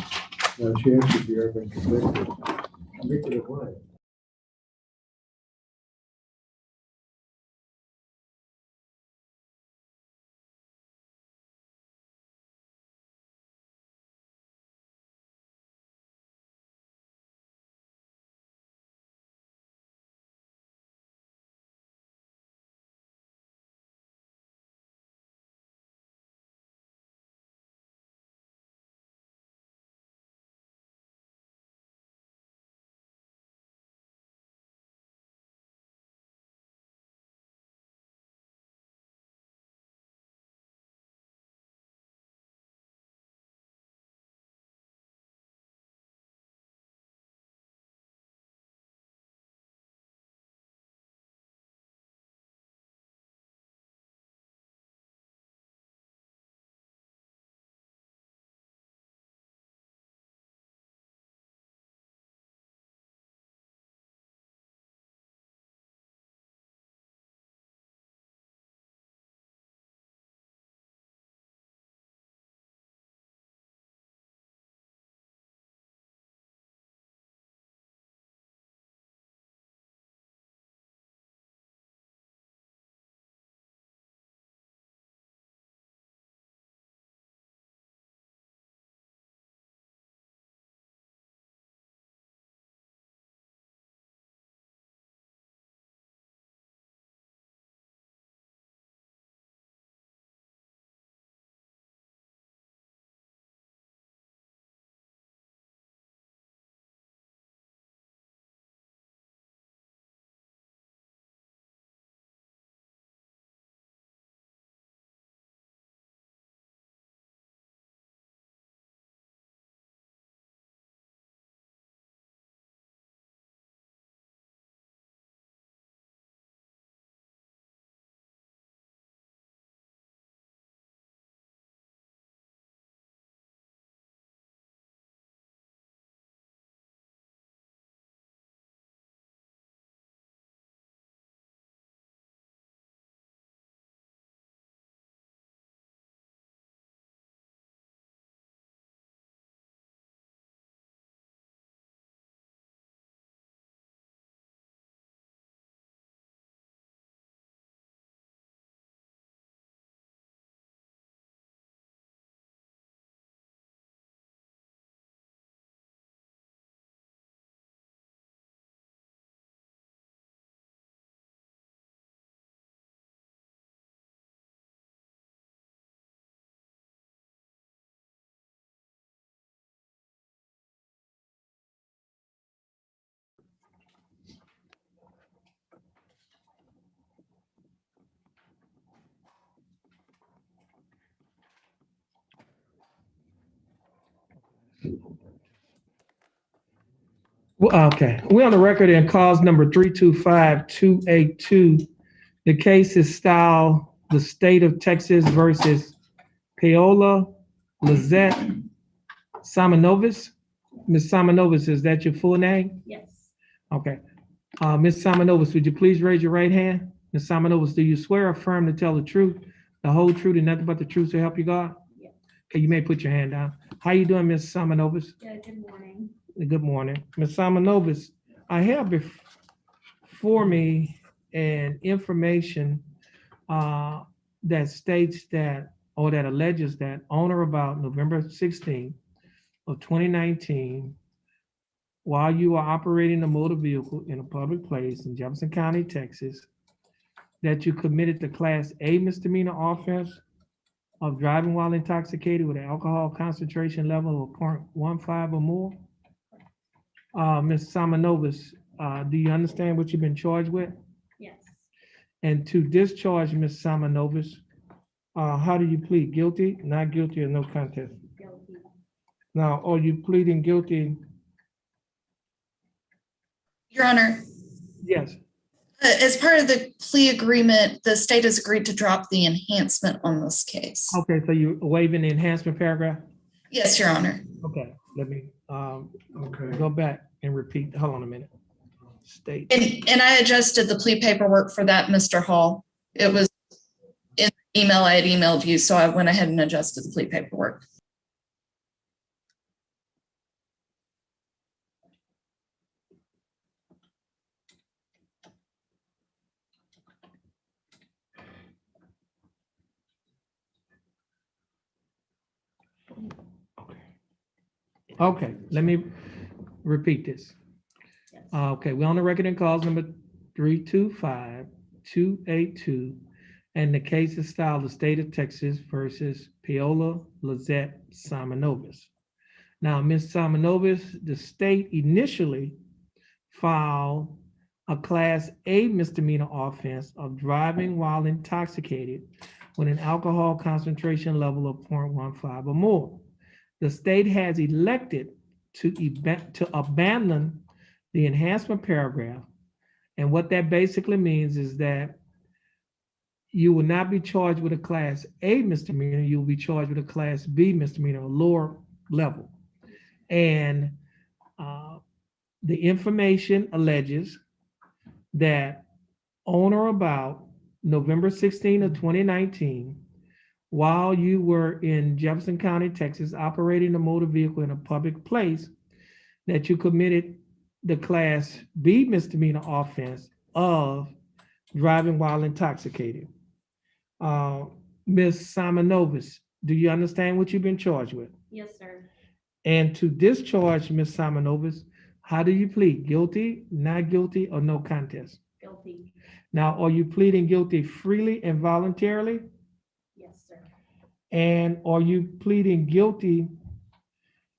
No, she asked if you ever been convicted. Convicted of what? Well, okay, we're on the record in cause number 325-282. The case is styled the state of Texas versus Paola Lizette Simonovich. Ms. Simonovich, is that your full name? Yes. Okay. Ms. Simonovich, would you please raise your right hand? Ms. Simonovich, do you swear or affirm to tell the truth, the whole truth, and nothing but the truth to help you God? Yes. Okay, you may put your hand down. How you doing, Ms. Simonovich? Good morning. Good morning. Ms. Simonovich, I have before me an information that states that, or that alleges that on or about November 16th of 2019, while you are operating a motor vehicle in a public place in Jefferson County, Texas, that you committed the Class A misdemeanor offense of driving while intoxicated with an alcohol concentration level of 0.15 or more. Ms. Simonovich, do you understand what you've been charged with? Yes. And to discharge Ms. Simonovich, how do you plead? Guilty, not guilty, or no contest? Guilty. Now, are you pleading guilty? Your Honor, Yes. as part of the plea agreement, the state has agreed to drop the enhancement on this case. Okay, so you're waiving the enhancement paragraph? Yes, Your Honor. Okay, let me go back and repeat. Hold on a minute. State. And I adjusted the plea paperwork for that, Mr. Hall. It was in the email I had emailed you, so I went ahead and adjusted the plea paperwork. Okay, let me repeat this. Okay, we're on the record in cause number 325-282, and the case is styled the state of Texas versus Paola Lizette Simonovich. Now, Ms. Simonovich, the state initially filed a Class A misdemeanor offense of driving while intoxicated with an alcohol concentration level of 0.15 or more. The state has elected to abandon the enhancement paragraph. And what that basically means is that you will not be charged with a Class A misdemeanor, you will be charged with a Class B misdemeanor, a lower level. And the information alleges that on or about November 16 of 2019, while you were in Jefferson County, Texas, operating a motor vehicle in a public place, that you committed the Class B misdemeanor offense of driving while intoxicated. Ms. Simonovich, do you understand what you've been charged with? Yes, sir. And to discharge Ms. Simonovich, how do you plead? Guilty, not guilty, or no contest? Guilty. Now, are you pleading guilty freely and voluntarily? Yes, sir. And are you pleading guilty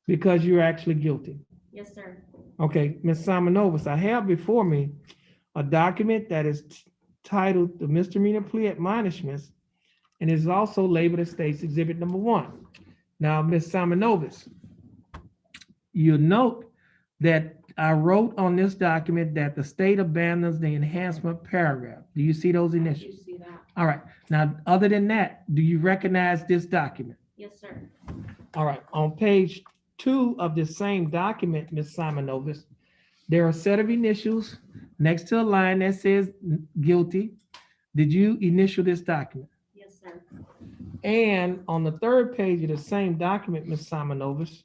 because you're actually guilty? Yes, sir. Okay, Ms. Simonovich, I have before me a document that is titled the Misdemeanor Plea Admonishments, and is also labeled as State's Exhibit Number 1. Now, Ms. Simonovich, you note that I wrote on this document that the state abandons the enhancement paragraph. Do you see those initials? I do see that. All right. Now, other than that, do you recognize this document? Yes, sir. All right. On page 2 of this same document, Ms. Simonovich, there are a set of initials next to a line that says guilty. Did you initial this document? Yes, sir. And on the 3rd page of the same document, Ms. Simonovich,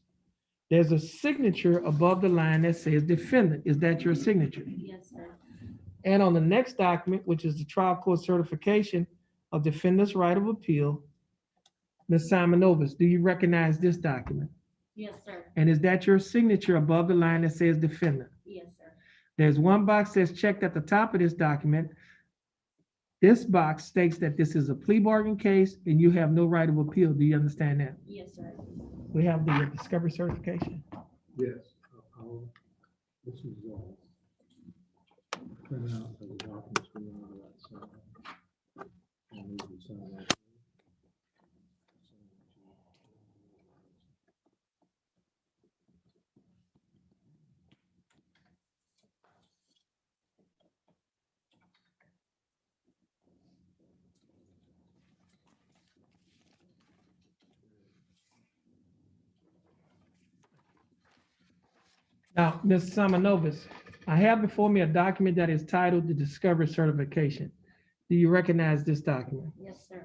there's a signature above the line that says defendant. Is that your signature? Yes, sir. And on the next document, which is the trial court certification of defendant's right of appeal, Ms. Simonovich, do you recognize this document? Yes, sir. And is that your signature above the line that says defendant? Yes, sir. There's one box that's checked at the top of this document. This box states that this is a plea bargain case and you have no right of appeal. Do you understand that? Yes, sir. We have the discovery certification. Yes. This is, print out of the documents we want on that side. And we can sign that. Now, Ms. Simonovitz, I have before me a document that is titled the Discovery Certification. Do you recognize this document? Yes, sir.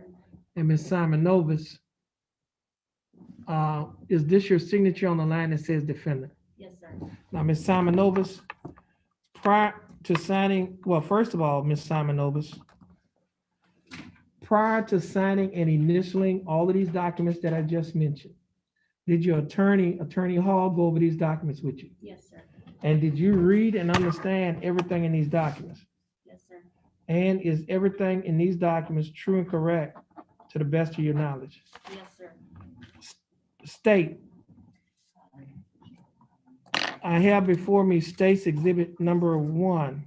And Ms. Simonovitz, is this your signature on the line that says defendant? Yes, sir. Now, Ms. Simonovitz, prior to signing, well, first of all, Ms. Simonovitz, prior to signing and initialing all of these documents that I just mentioned, did your attorney, Attorney Hall, go over these documents with you? Yes, sir. And did you read and understand everything in these documents? Yes, sir. And is everything in these documents true and correct to the best of your knowledge? Yes, sir. State. I have before me State's Exhibit number 1.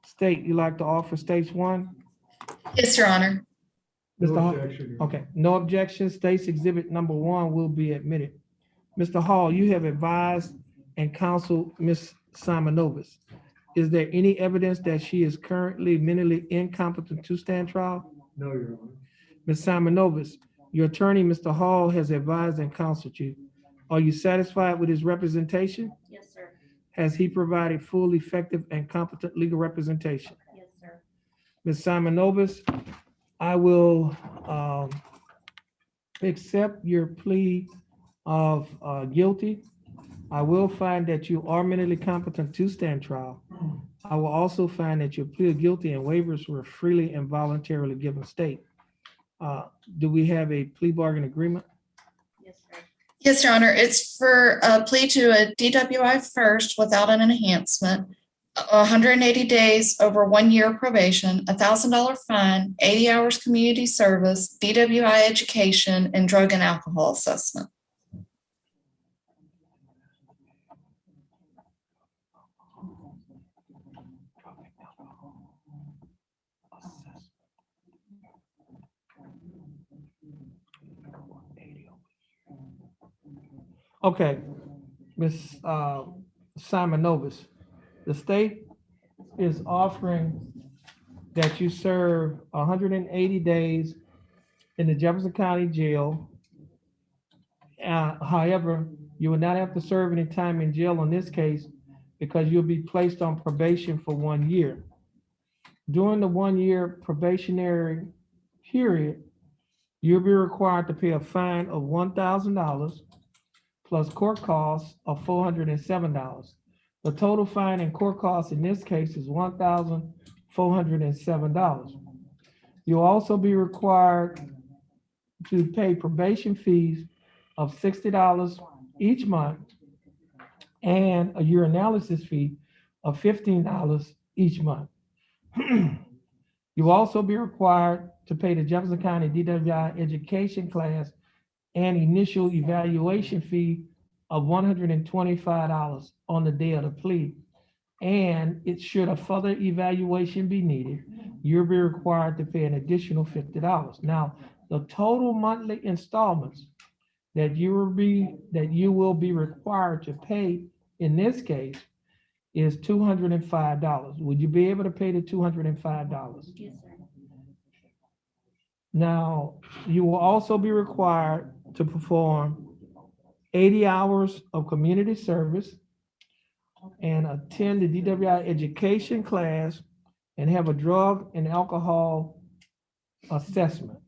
State, you like to offer State's 1? Yes, Your Honor. Mr. No Hall? objection, Your Honor. Okay, no objection. State's Exhibit number 1 will be admitted. Mr. Hall, you have advised and counseled Ms. Simonovitz. Is there any evidence that she is currently mentally incompetent to stand trial? No, Your Honor. Ms. Simonovitz, your attorney, Mr. Hall, has advised and counseled you. Are you satisfied with his representation? Yes, sir. Has he provided full, effective, and competent legal representation? Yes, sir. Ms. Simonovitz, I will accept your plea of guilty. I will find that you are mentally competent to stand trial. I will also find that your plea of guilty and waivers were freely and voluntarily given state. Do we have a plea bargain agreement? Yes, sir. Yes, Your Honor. It's for a plea to a DWI first without an enhancement, 180 days over 1 year probation, $1,000 fine, 80 hours community service, DWI education, and drug and alcohol assessment. Okay, Ms. Simonovitz, the state is offering that you serve 180 days in the Jefferson County Jail. However, you will not have to serve any time in jail in this case because you'll be placed on probation for 1 year. During the 1 year probationary period, you'll be required to pay a fine of $1,000 plus court costs of $407. The total fine and court costs in this case is $1,407. You'll also be required to pay probation fees of $60 each month and a urinalysis fee of $15 each month. You'll also be required to pay the Jefferson County DWI education class and initial evaluation fee of $125 on the day of the plea. And it should a further evaluation be needed, you'll be required to pay an additional $50. Now, the total monthly installments that you will be required to pay in this case is $205. Would you be able to pay the $205? Yes, sir. Now, you will also be required to perform 80 hours of community service and attend the DWI education class and have a drug and alcohol assessment.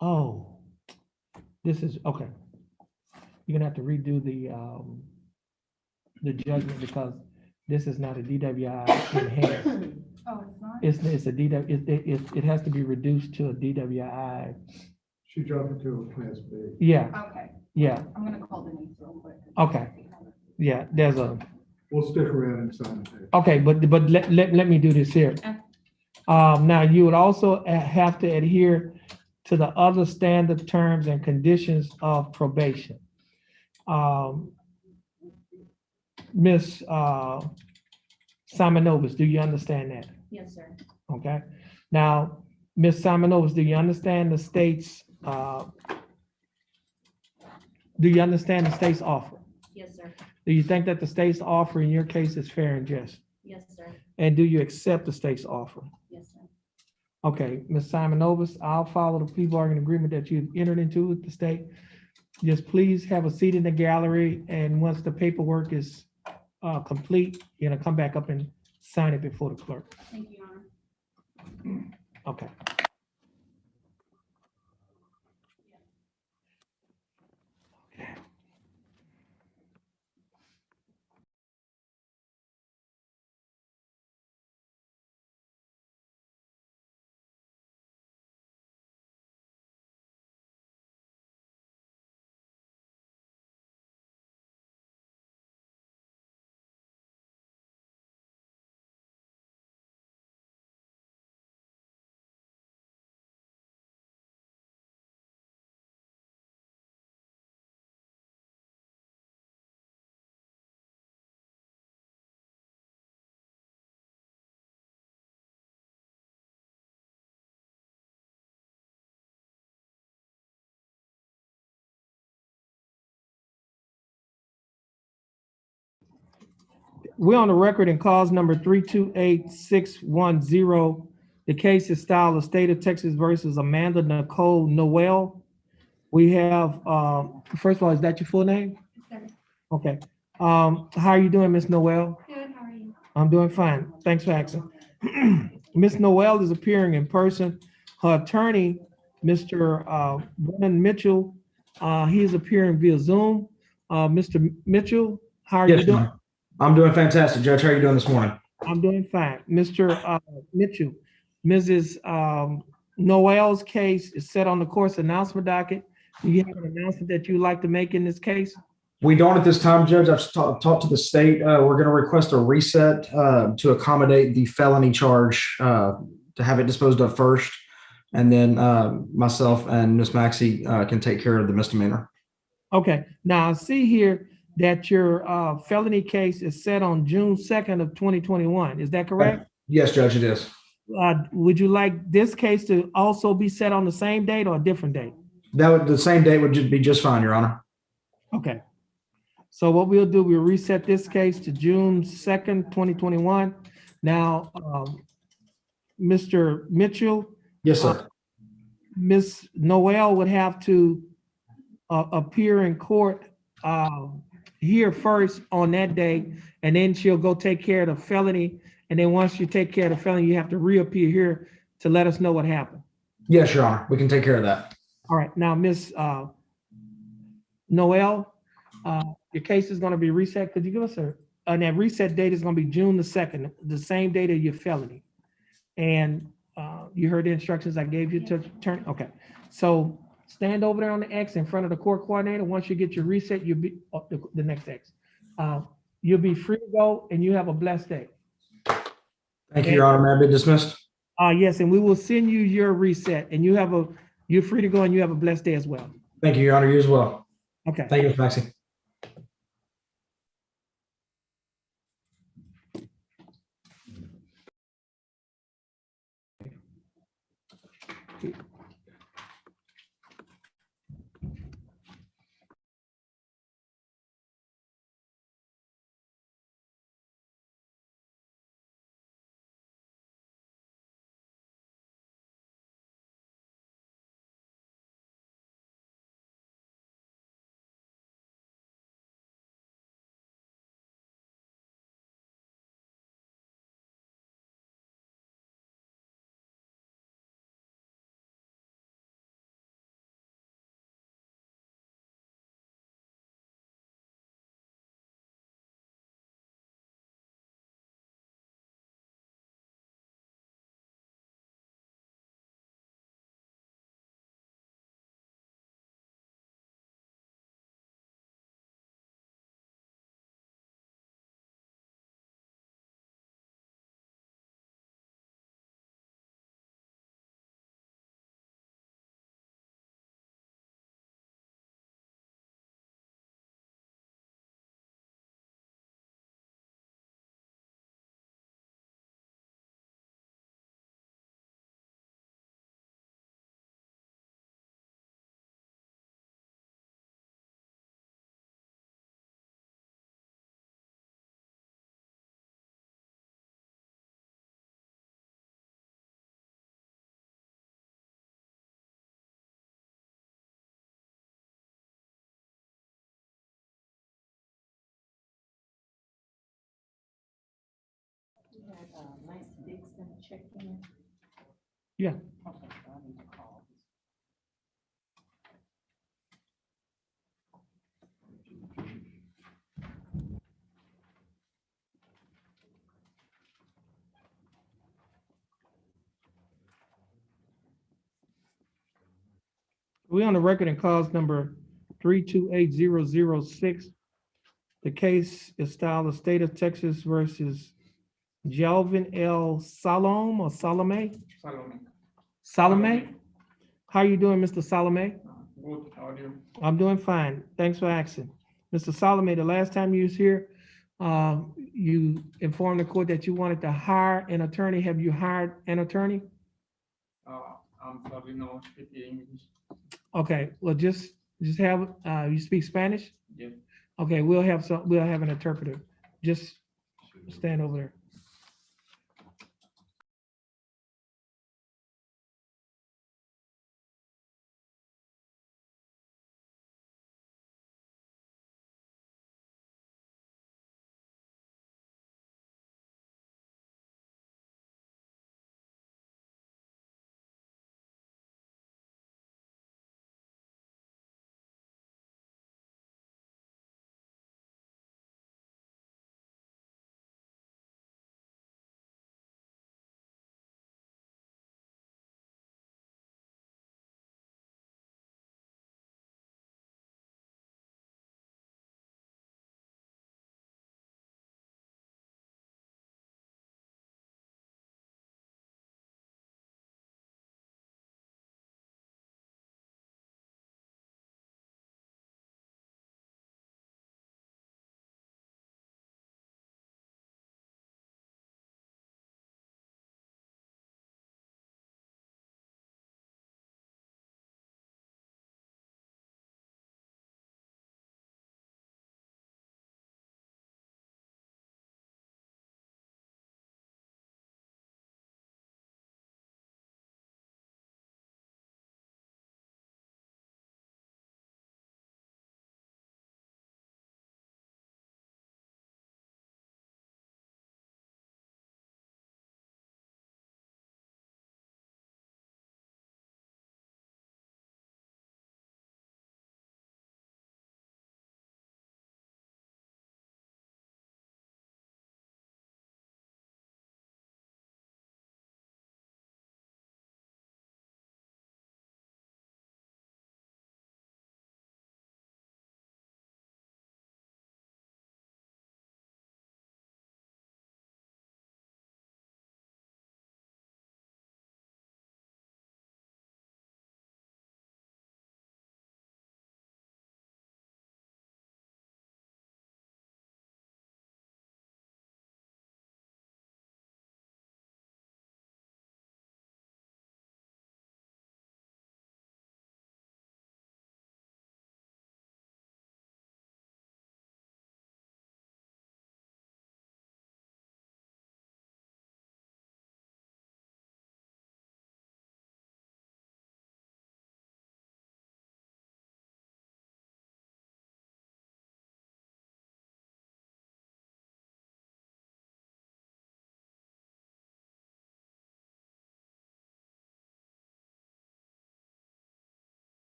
Oh, this is, okay. You're gonna have to redo the judgment because this is not a DWI enhanced. Oh, it's not? It's a DW, it has to be reduced to a DWI. She dropped it to a class B. Yeah, Okay, yeah, I'm gonna call Denise real quick. okay. Yeah, there's a, We'll stick around and sign the paper. okay, but let me do this here. Okay. Now you would also have to adhere to the other standard terms and conditions of probation. Ms. Simonovitz, do you understand that? Yes, sir. Okay. Now, Ms. Simonovitz, do you understand the state's offer? Yes, sir. Do you think that the state's offer in your case is fair and just? Yes, sir. And do you accept the state's offer? Yes, sir. Okay, Ms. Simonovas, I'll follow the plea bargaining agreement that you've entered into with the state. Just please have a seat in the gallery, and once the paperwork is complete, you're gonna come back up and sign it before the clerk. Thank you, Your Honor. Okay. We're on the record in cause number 328610. The case is styled the state of Texas versus Amanda Nicole Noel. We have, first of all, is that your full name? Yes, sir. Okay. How are you doing, Miss Noel? Good, how are you? I'm doing fine. Thanks for asking. Miss Noel is appearing in person. Her attorney, Mr. Brennan Mitchell, he is appearing via Zoom. Mr. Mitchell, how are you Yes, doing? ma'am. I'm doing fantastic, Judge. How are you doing this morning? I'm doing fine. Mr. Mitchell, Mrs. Noel's case is set on the court's announcement docket. Do you have an announcement that you'd like to make in this case? We don't at this time, Judge. I've talked to the state. We're going to request a reset to accommodate the felony charge to have it disposed of first. And then myself and Ms. Maxey can take care of the misdemeanor. Okay, now I see here that your felony case is set on June 2nd of 2021. Is that correct? Yes, Judge, it is. Would you like this case to also be set on the same date or a different date? The same date would be just fine, Your Honor. Okay. So what we'll do, we'll reset this case to June 2nd, 2021. Now, Mr. Mitchell. Yes, sir. Ms. Noel would have to appear in court here first on that day, and then she'll go take care of the felony. And then once you take care of the felony, you have to reappear here to let us know what happened. Yes, Your Honor. We can take care of that. All right. Now, Ms. Noel, your case is going to be reset. Could you give us and that reset date is going to be June the 2nd, the same date of your felony. And you heard the instructions I gave you to turn. Okay. So stand over there on the X in front of the court coordinator. Once you get your reset, you'll be the next X. You'll be free to go, and you have a blessed day. Thank you, Your Honor. May I be dismissed? Yes, and we will send you your reset, and you're free to go, and you have a blessed day as well. Thank you, Your Honor. You as well. Okay. Thank you, Ms. Maxey. Yeah. We on the record in cause number 328006. The case is styled the state of Texas versus Jalvin L. Salome or Salome? Salome? How you doing, Mr. Salome? Good, how are you? I'm doing fine. Thanks for asking. Mr. Salome, the last time you was here, you informed the court that you wanted to hire an attorney. Have you hired an attorney? I'm sorry, no, speak English. Okay, well, just have, you speak Spanish? Yes. Okay, we'll have an interpreter. Just stand over there.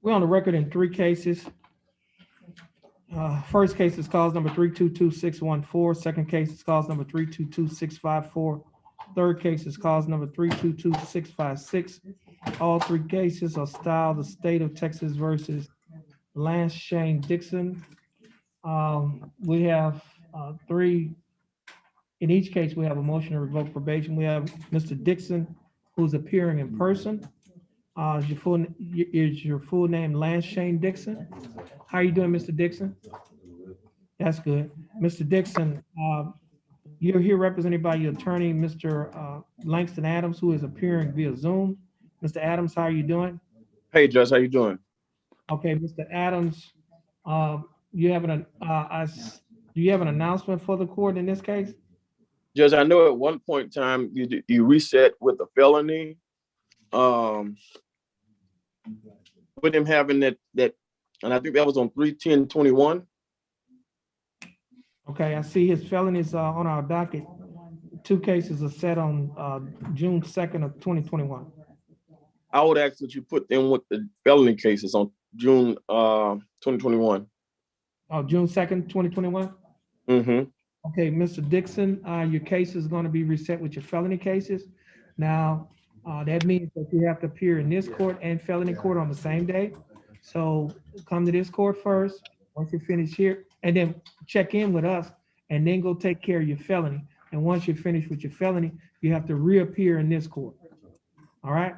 We're on the record in 3 cases. First case is cause number 322614. Second case is cause number 322654. Third case is cause number 322656. All 3 cases are styled the state of Texas versus Lance Shane Dixon. We have 3. In each case, we have a motion to revoke probation. We have Mr. Dixon, who's appearing in person. Is your full name Lance Shane Dixon? How are you doing, Mr. Dixon? That's good. Mr. Dixon, you're here represented by your attorney, Mr. Langston Adams, who is appearing via Zoom. Mr. Adams, how are you doing? Hey, Judge, how you doing? Okay, Mr. Adams, you have an announcement for the court in this case? Judge, I know at one point in time you reset with a felony. With him having that, and I think that was on 3/10/21. Okay, I see his felonies on our docket. 2 cases are set on June 2nd of 2021. I would ask that you put them with the felony cases on June 2021. Oh, June 2nd, 2021? Mm-hmm. Okay, Mr. Dixon, your case is going to be reset with your felony cases. Now, that means that you have to appear in this court and felony court on the same day. So come to this court first, once you finish here, and then check in with us, and then go take care of your felony. And once you're finished with your felony, you have to reappear in this court. All right?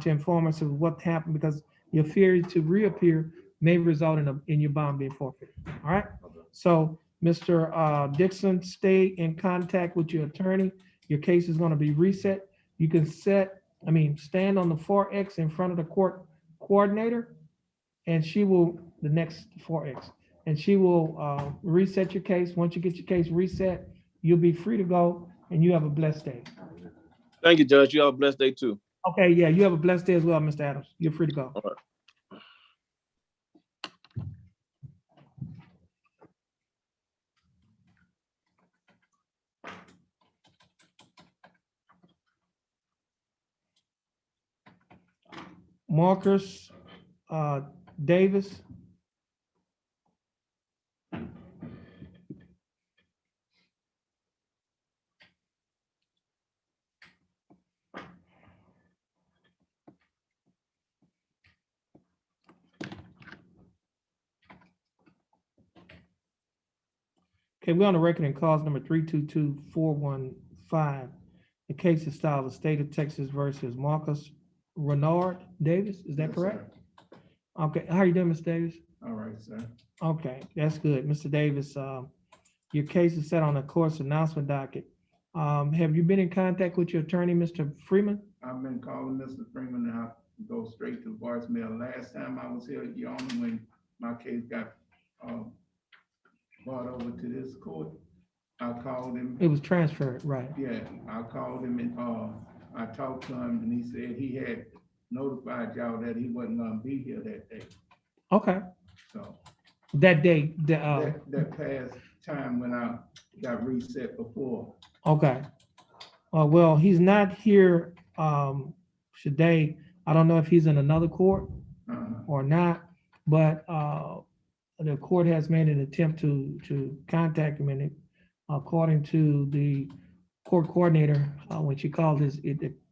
To inform us of what happened, because your failure to reappear may result in your bond being forfeited. All right? So, Mr. Dixon, stay in contact with your attorney. Your case is going to be reset. You can stand on the 4X in front of the court coordinator, and she will, the next 4X, and she will reset your case. Once you get your case reset, you'll be free to go, and you have a blessed day. Thank you, Judge. You have a blessed day too. Okay, yeah, you have a blessed day as well, Mr. Adams. You're free to go. All right. Marcus Davis. Okay, we're on the record in cause number 322415. The case is styled the state of Texas versus Marcus Renard Davis. Is that correct? Okay, how are you doing, Mr. Davis? All right, sir. Okay, that's good. Mr. Davis, your case is set on the court's announcement docket. Have you been in contact with your attorney, Mr. Freeman? I've been calling Mr. Freeman, and I go straight to voicemail. Last time I was here, you only when my case got brought over to this court, I called him. It was transferred, right? Yeah, I called him and I talked to him, and he said he had notified y'all that he wasn't gonna be here that day. Okay. So That day, that past time when I got reset before. okay. Well, he's not here today. I don't know if he's in another court or not, but the court has made an attempt to contact him, and according to the court coordinator, when she called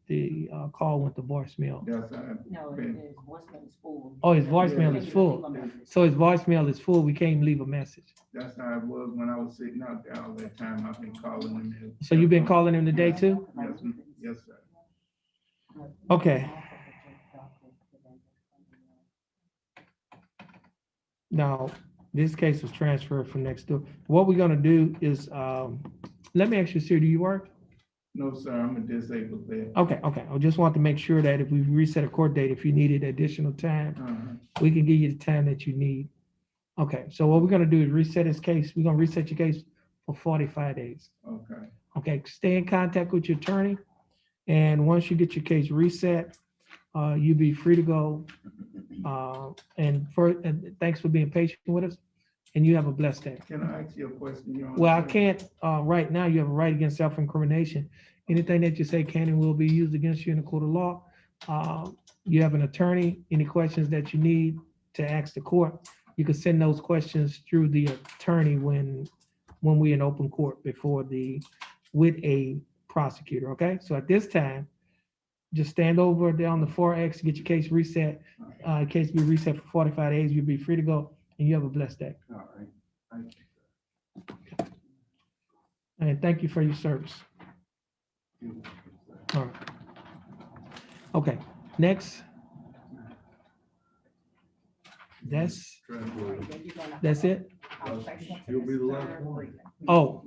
the call went to voicemail. Yes, No, his voicemail is full. Oh, his voicemail is full. So his voicemail is full. We can't leave a message. That's how it was when I was sitting out there all that time. I've been calling him. So you've been calling him today too? Yes, sir. Okay. Now, this case was transferred from next door. What we're gonna do is, let me ask you, sir, do you work? No, sir, I'm a disabled vet. Okay. I just want to make sure that if we reset a court date, if you needed additional time, we can give you the time that you need. Okay, so what we're gonna do is reset his case. We're gonna reset your case for 45 days. Okay. Okay, stay in contact with your attorney. And once you get your case reset, you'll be free to go. And thanks for being patient with us, and you have a blessed day. Can I ask you a question, Your Honor? Well, I can't, right now, you have a right against self-incrimination. Anything that you say can and will be used against you in the court of law. You have an attorney, any questions that you need to ask the court, you can send those questions through the attorney when we in open court with a prosecutor, okay? So at this time, just stand over there on the 4X, get your case reset. Case be reset for 45 days, you'll be free to go, and you have a blessed day. All right, thank you. And thank you for your service. All right. Okay, next. That's it? You'll be the last one. Oh.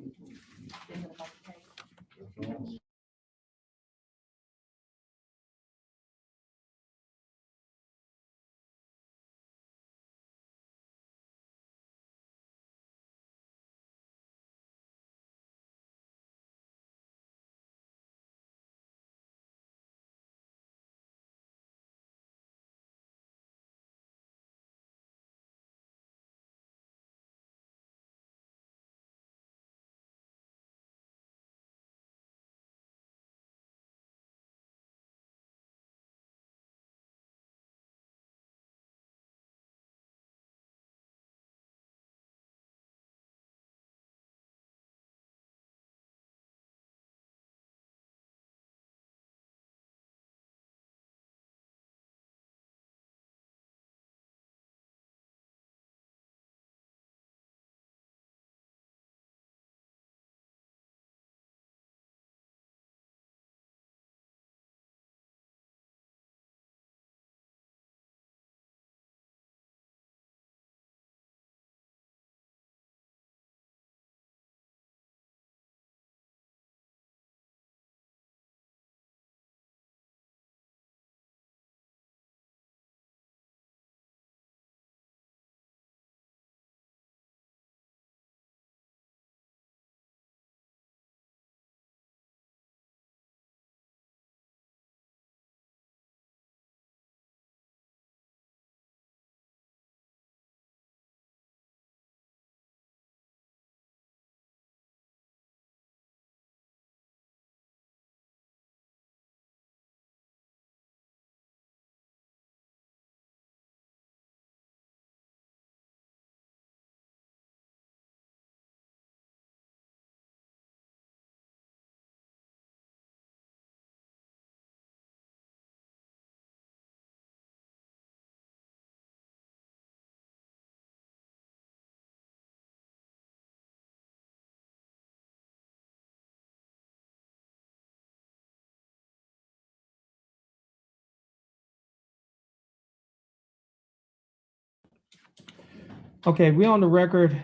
Okay, we're on the record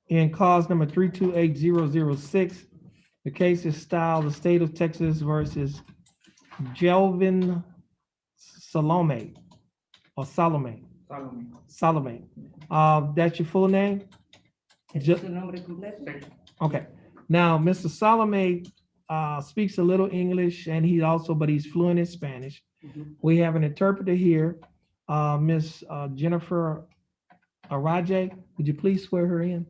in cause number 328006. The case is styled the state of Texas versus Jelvin Salome or Salome. Salome. That's your full name? Okay. Now, Mr. Salome speaks a little English and but he's fluent in Spanish. We have an interpreter here, Miss Jennifer Araje. Would you please swear her in?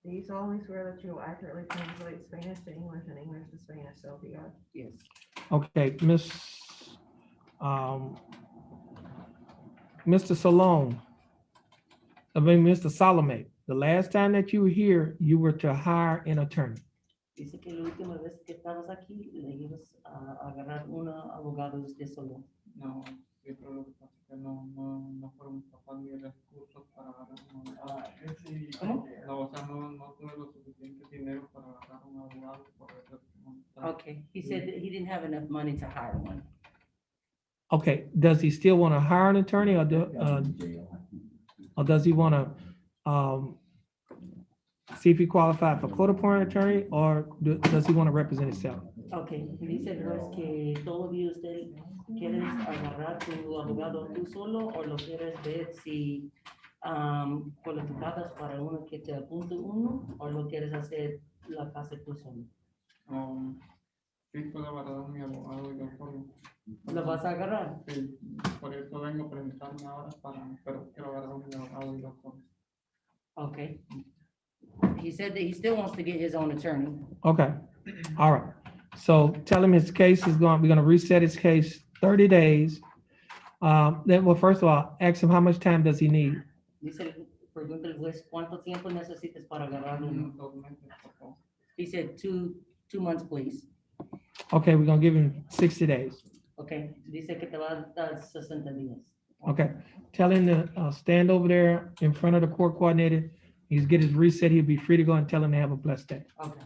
Do you solemnly swear that you will accurately translate Spanish to English and English to Spanish, so be God? Yes. Okay, Mr. Salome, Mr. Salome, the last time that you were here, you were to hire an attorney. Dice que la última vez que estabas aquí, le ibas a agarrar un abogado usted solo. No, siempre lo que pasa es que no fueron mis papás ni recursos para agarrar un abogado. ¿Cómo? No, o sea, no tuve lo suficiente dinero para agarrar un abogado por eso. Okay, he said that he didn't have enough money to hire one. Okay, does he still want to hire an attorney or does he want to see if he qualified for court-appointed attorney or does he want to represent himself? Okay, dice pues que todavía usted quieres agarrar tu abogado tú solo o lo quieres ver si cualificadas para uno que te apunte uno o lo quieres hacer la casa tú solo. Sí, puedo agarrar a mi abogado y la forma. ¿Lo vas a agarrar? Sí, por eso vengo a presentarme ahora pero quiero agarrar a mi abogado y la forma. Okay. He said that he still wants to get his own attorney. Okay, all right. So tell him his case is we're gonna reset his case 30 days. Then, well, first of all, ask him how much time does he need? Dice, pregunta el juez, ¿cuánto tiempo necesitas para agarrarlo? 2 meses, por favor. He said 2 months, please. Okay, we're gonna give him 60 days. Okay, dice que te va a dar 60 días. Okay, tell him to stand over there in front of the court coordinator. He's get his reset. He'll be free to go and tell him to have a blessed day. Okay.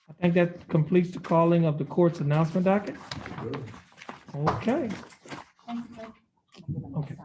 I think that completes the calling of the court's announcement docket. Okay. Okay.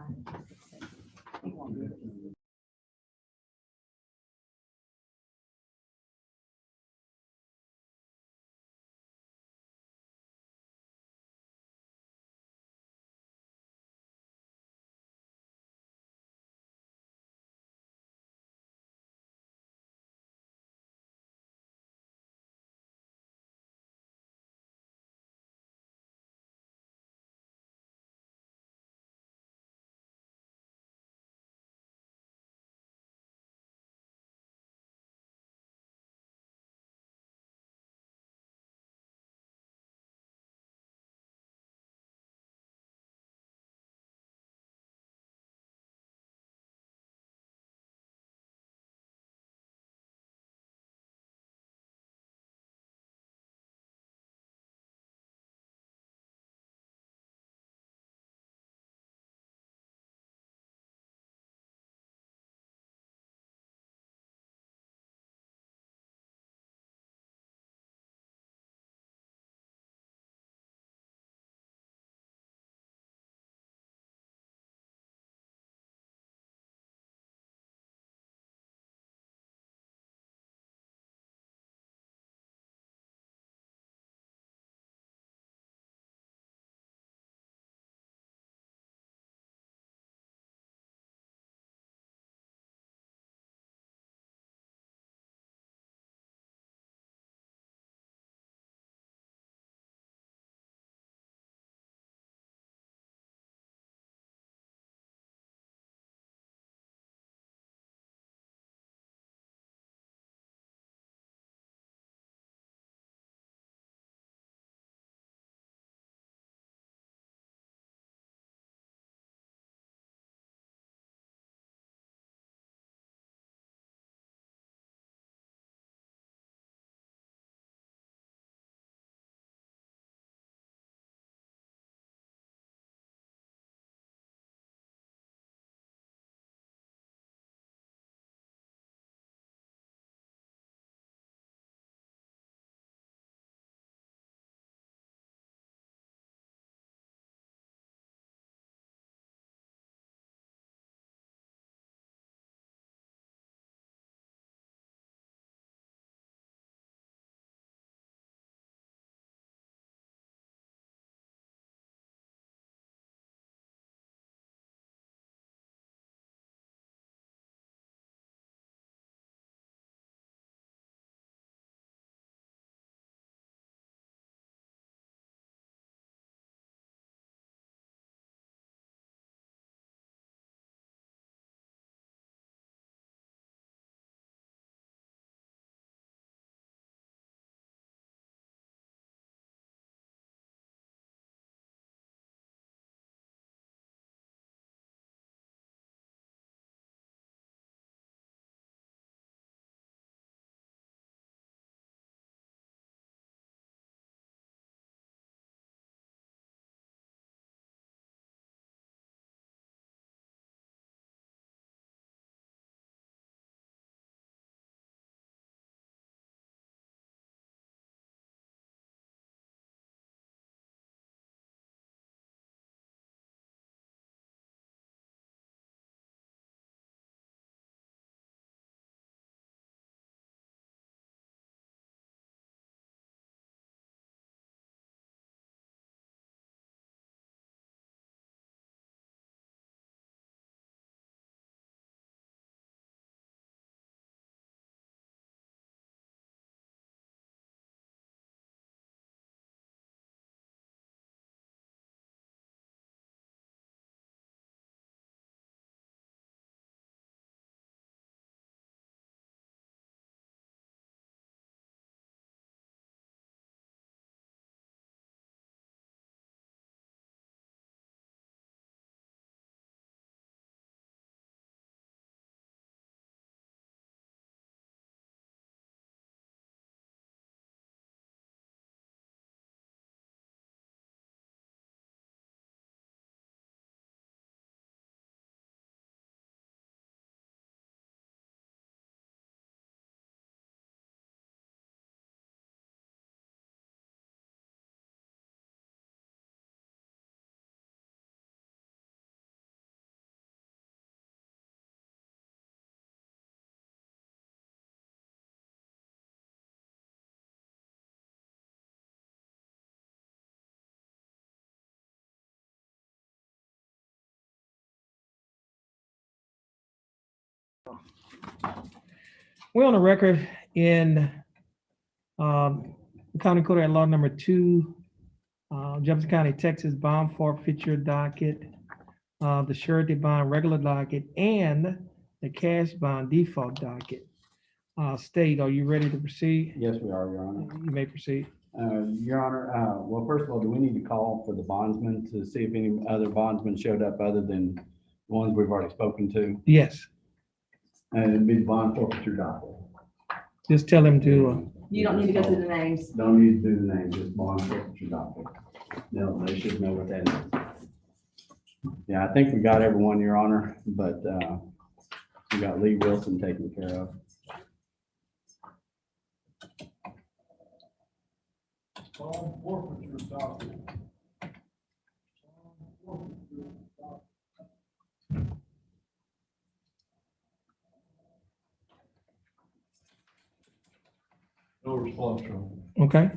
We're on the record in County Court at Law number 2, Jefferson County, Texas, bond forfeiture docket, the surety bond regular docket, and the cash bond default docket. State, are you ready to proceed? Yes, we are, Your Honor. You may proceed. Your Honor, well, first of all, do we need to call for the bondsman to see if any other bondsmen showed up other than the ones we've already spoken to? Yes, And it'd be the bond forfeiture docket. just tell him to, You don't need to go through the names. Don't need to do the name, just bond forfeiture docket. No, they should know what that is. Yeah, I think we got everyone, Your Honor, but we got Lee Wilson taken care of. No response from. okay,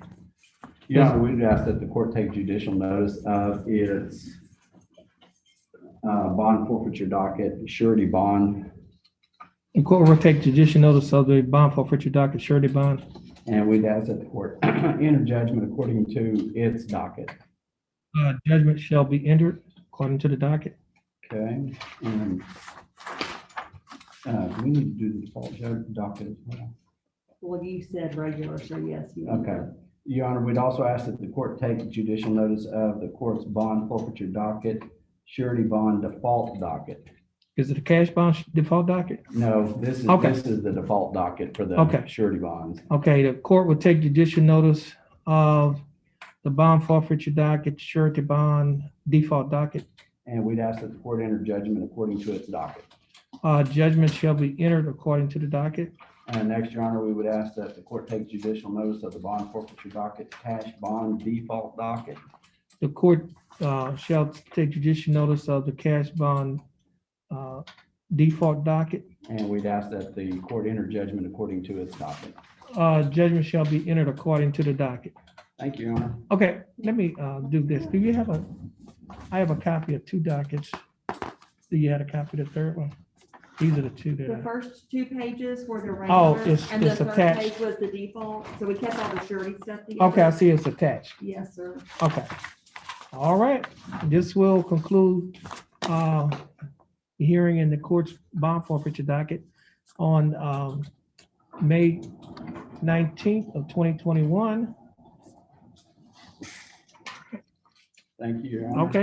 Yeah, we'd ask that the court take judicial notice of its bond forfeiture docket, surety bond, the court will take judicial notice of the bond forfeiture docket, surety bond. and we'd ask that the court enter judgment according to its docket. Judgment shall be entered according to the docket. Okay, and we need to do the default docket as well. Well, you said regular, so yes. you- Okay, Your Honor, we'd also ask that the court take judicial notice of the court's bond forfeiture docket, surety bond default docket. Is it a cash bond default docket? No, this is, Okay. this is the default docket for the Okay. surety bonds. Okay, the court will take judicial notice of the bond forfeiture docket, surety bond default docket. And we'd ask that the court enter judgment according to its docket. Judgment shall be entered according to the docket. And next, Your Honor, we would ask that the court take judicial notice of the bond forfeiture docket, cash bond default docket. The court shall take judicial notice of the cash bond default docket. And we'd ask that the court enter judgment according to its docket. Judgment shall be entered according to the docket. Thank you, Your Honor. Okay, let me do this. Do you have I have a copy of 2 dockets. Do you have a copy of the third one? These are the 2 The that first 2 pages were the Oh, regular, it's- and the it's third attached. page was the default, so we kept all the surety stuff together. Okay, I see it's attached. Yes, sir. Okay. All right. This will conclude the hearing in the court's bond forfeiture docket on May 19th of 2021. Thank you, Your Honor. Okay.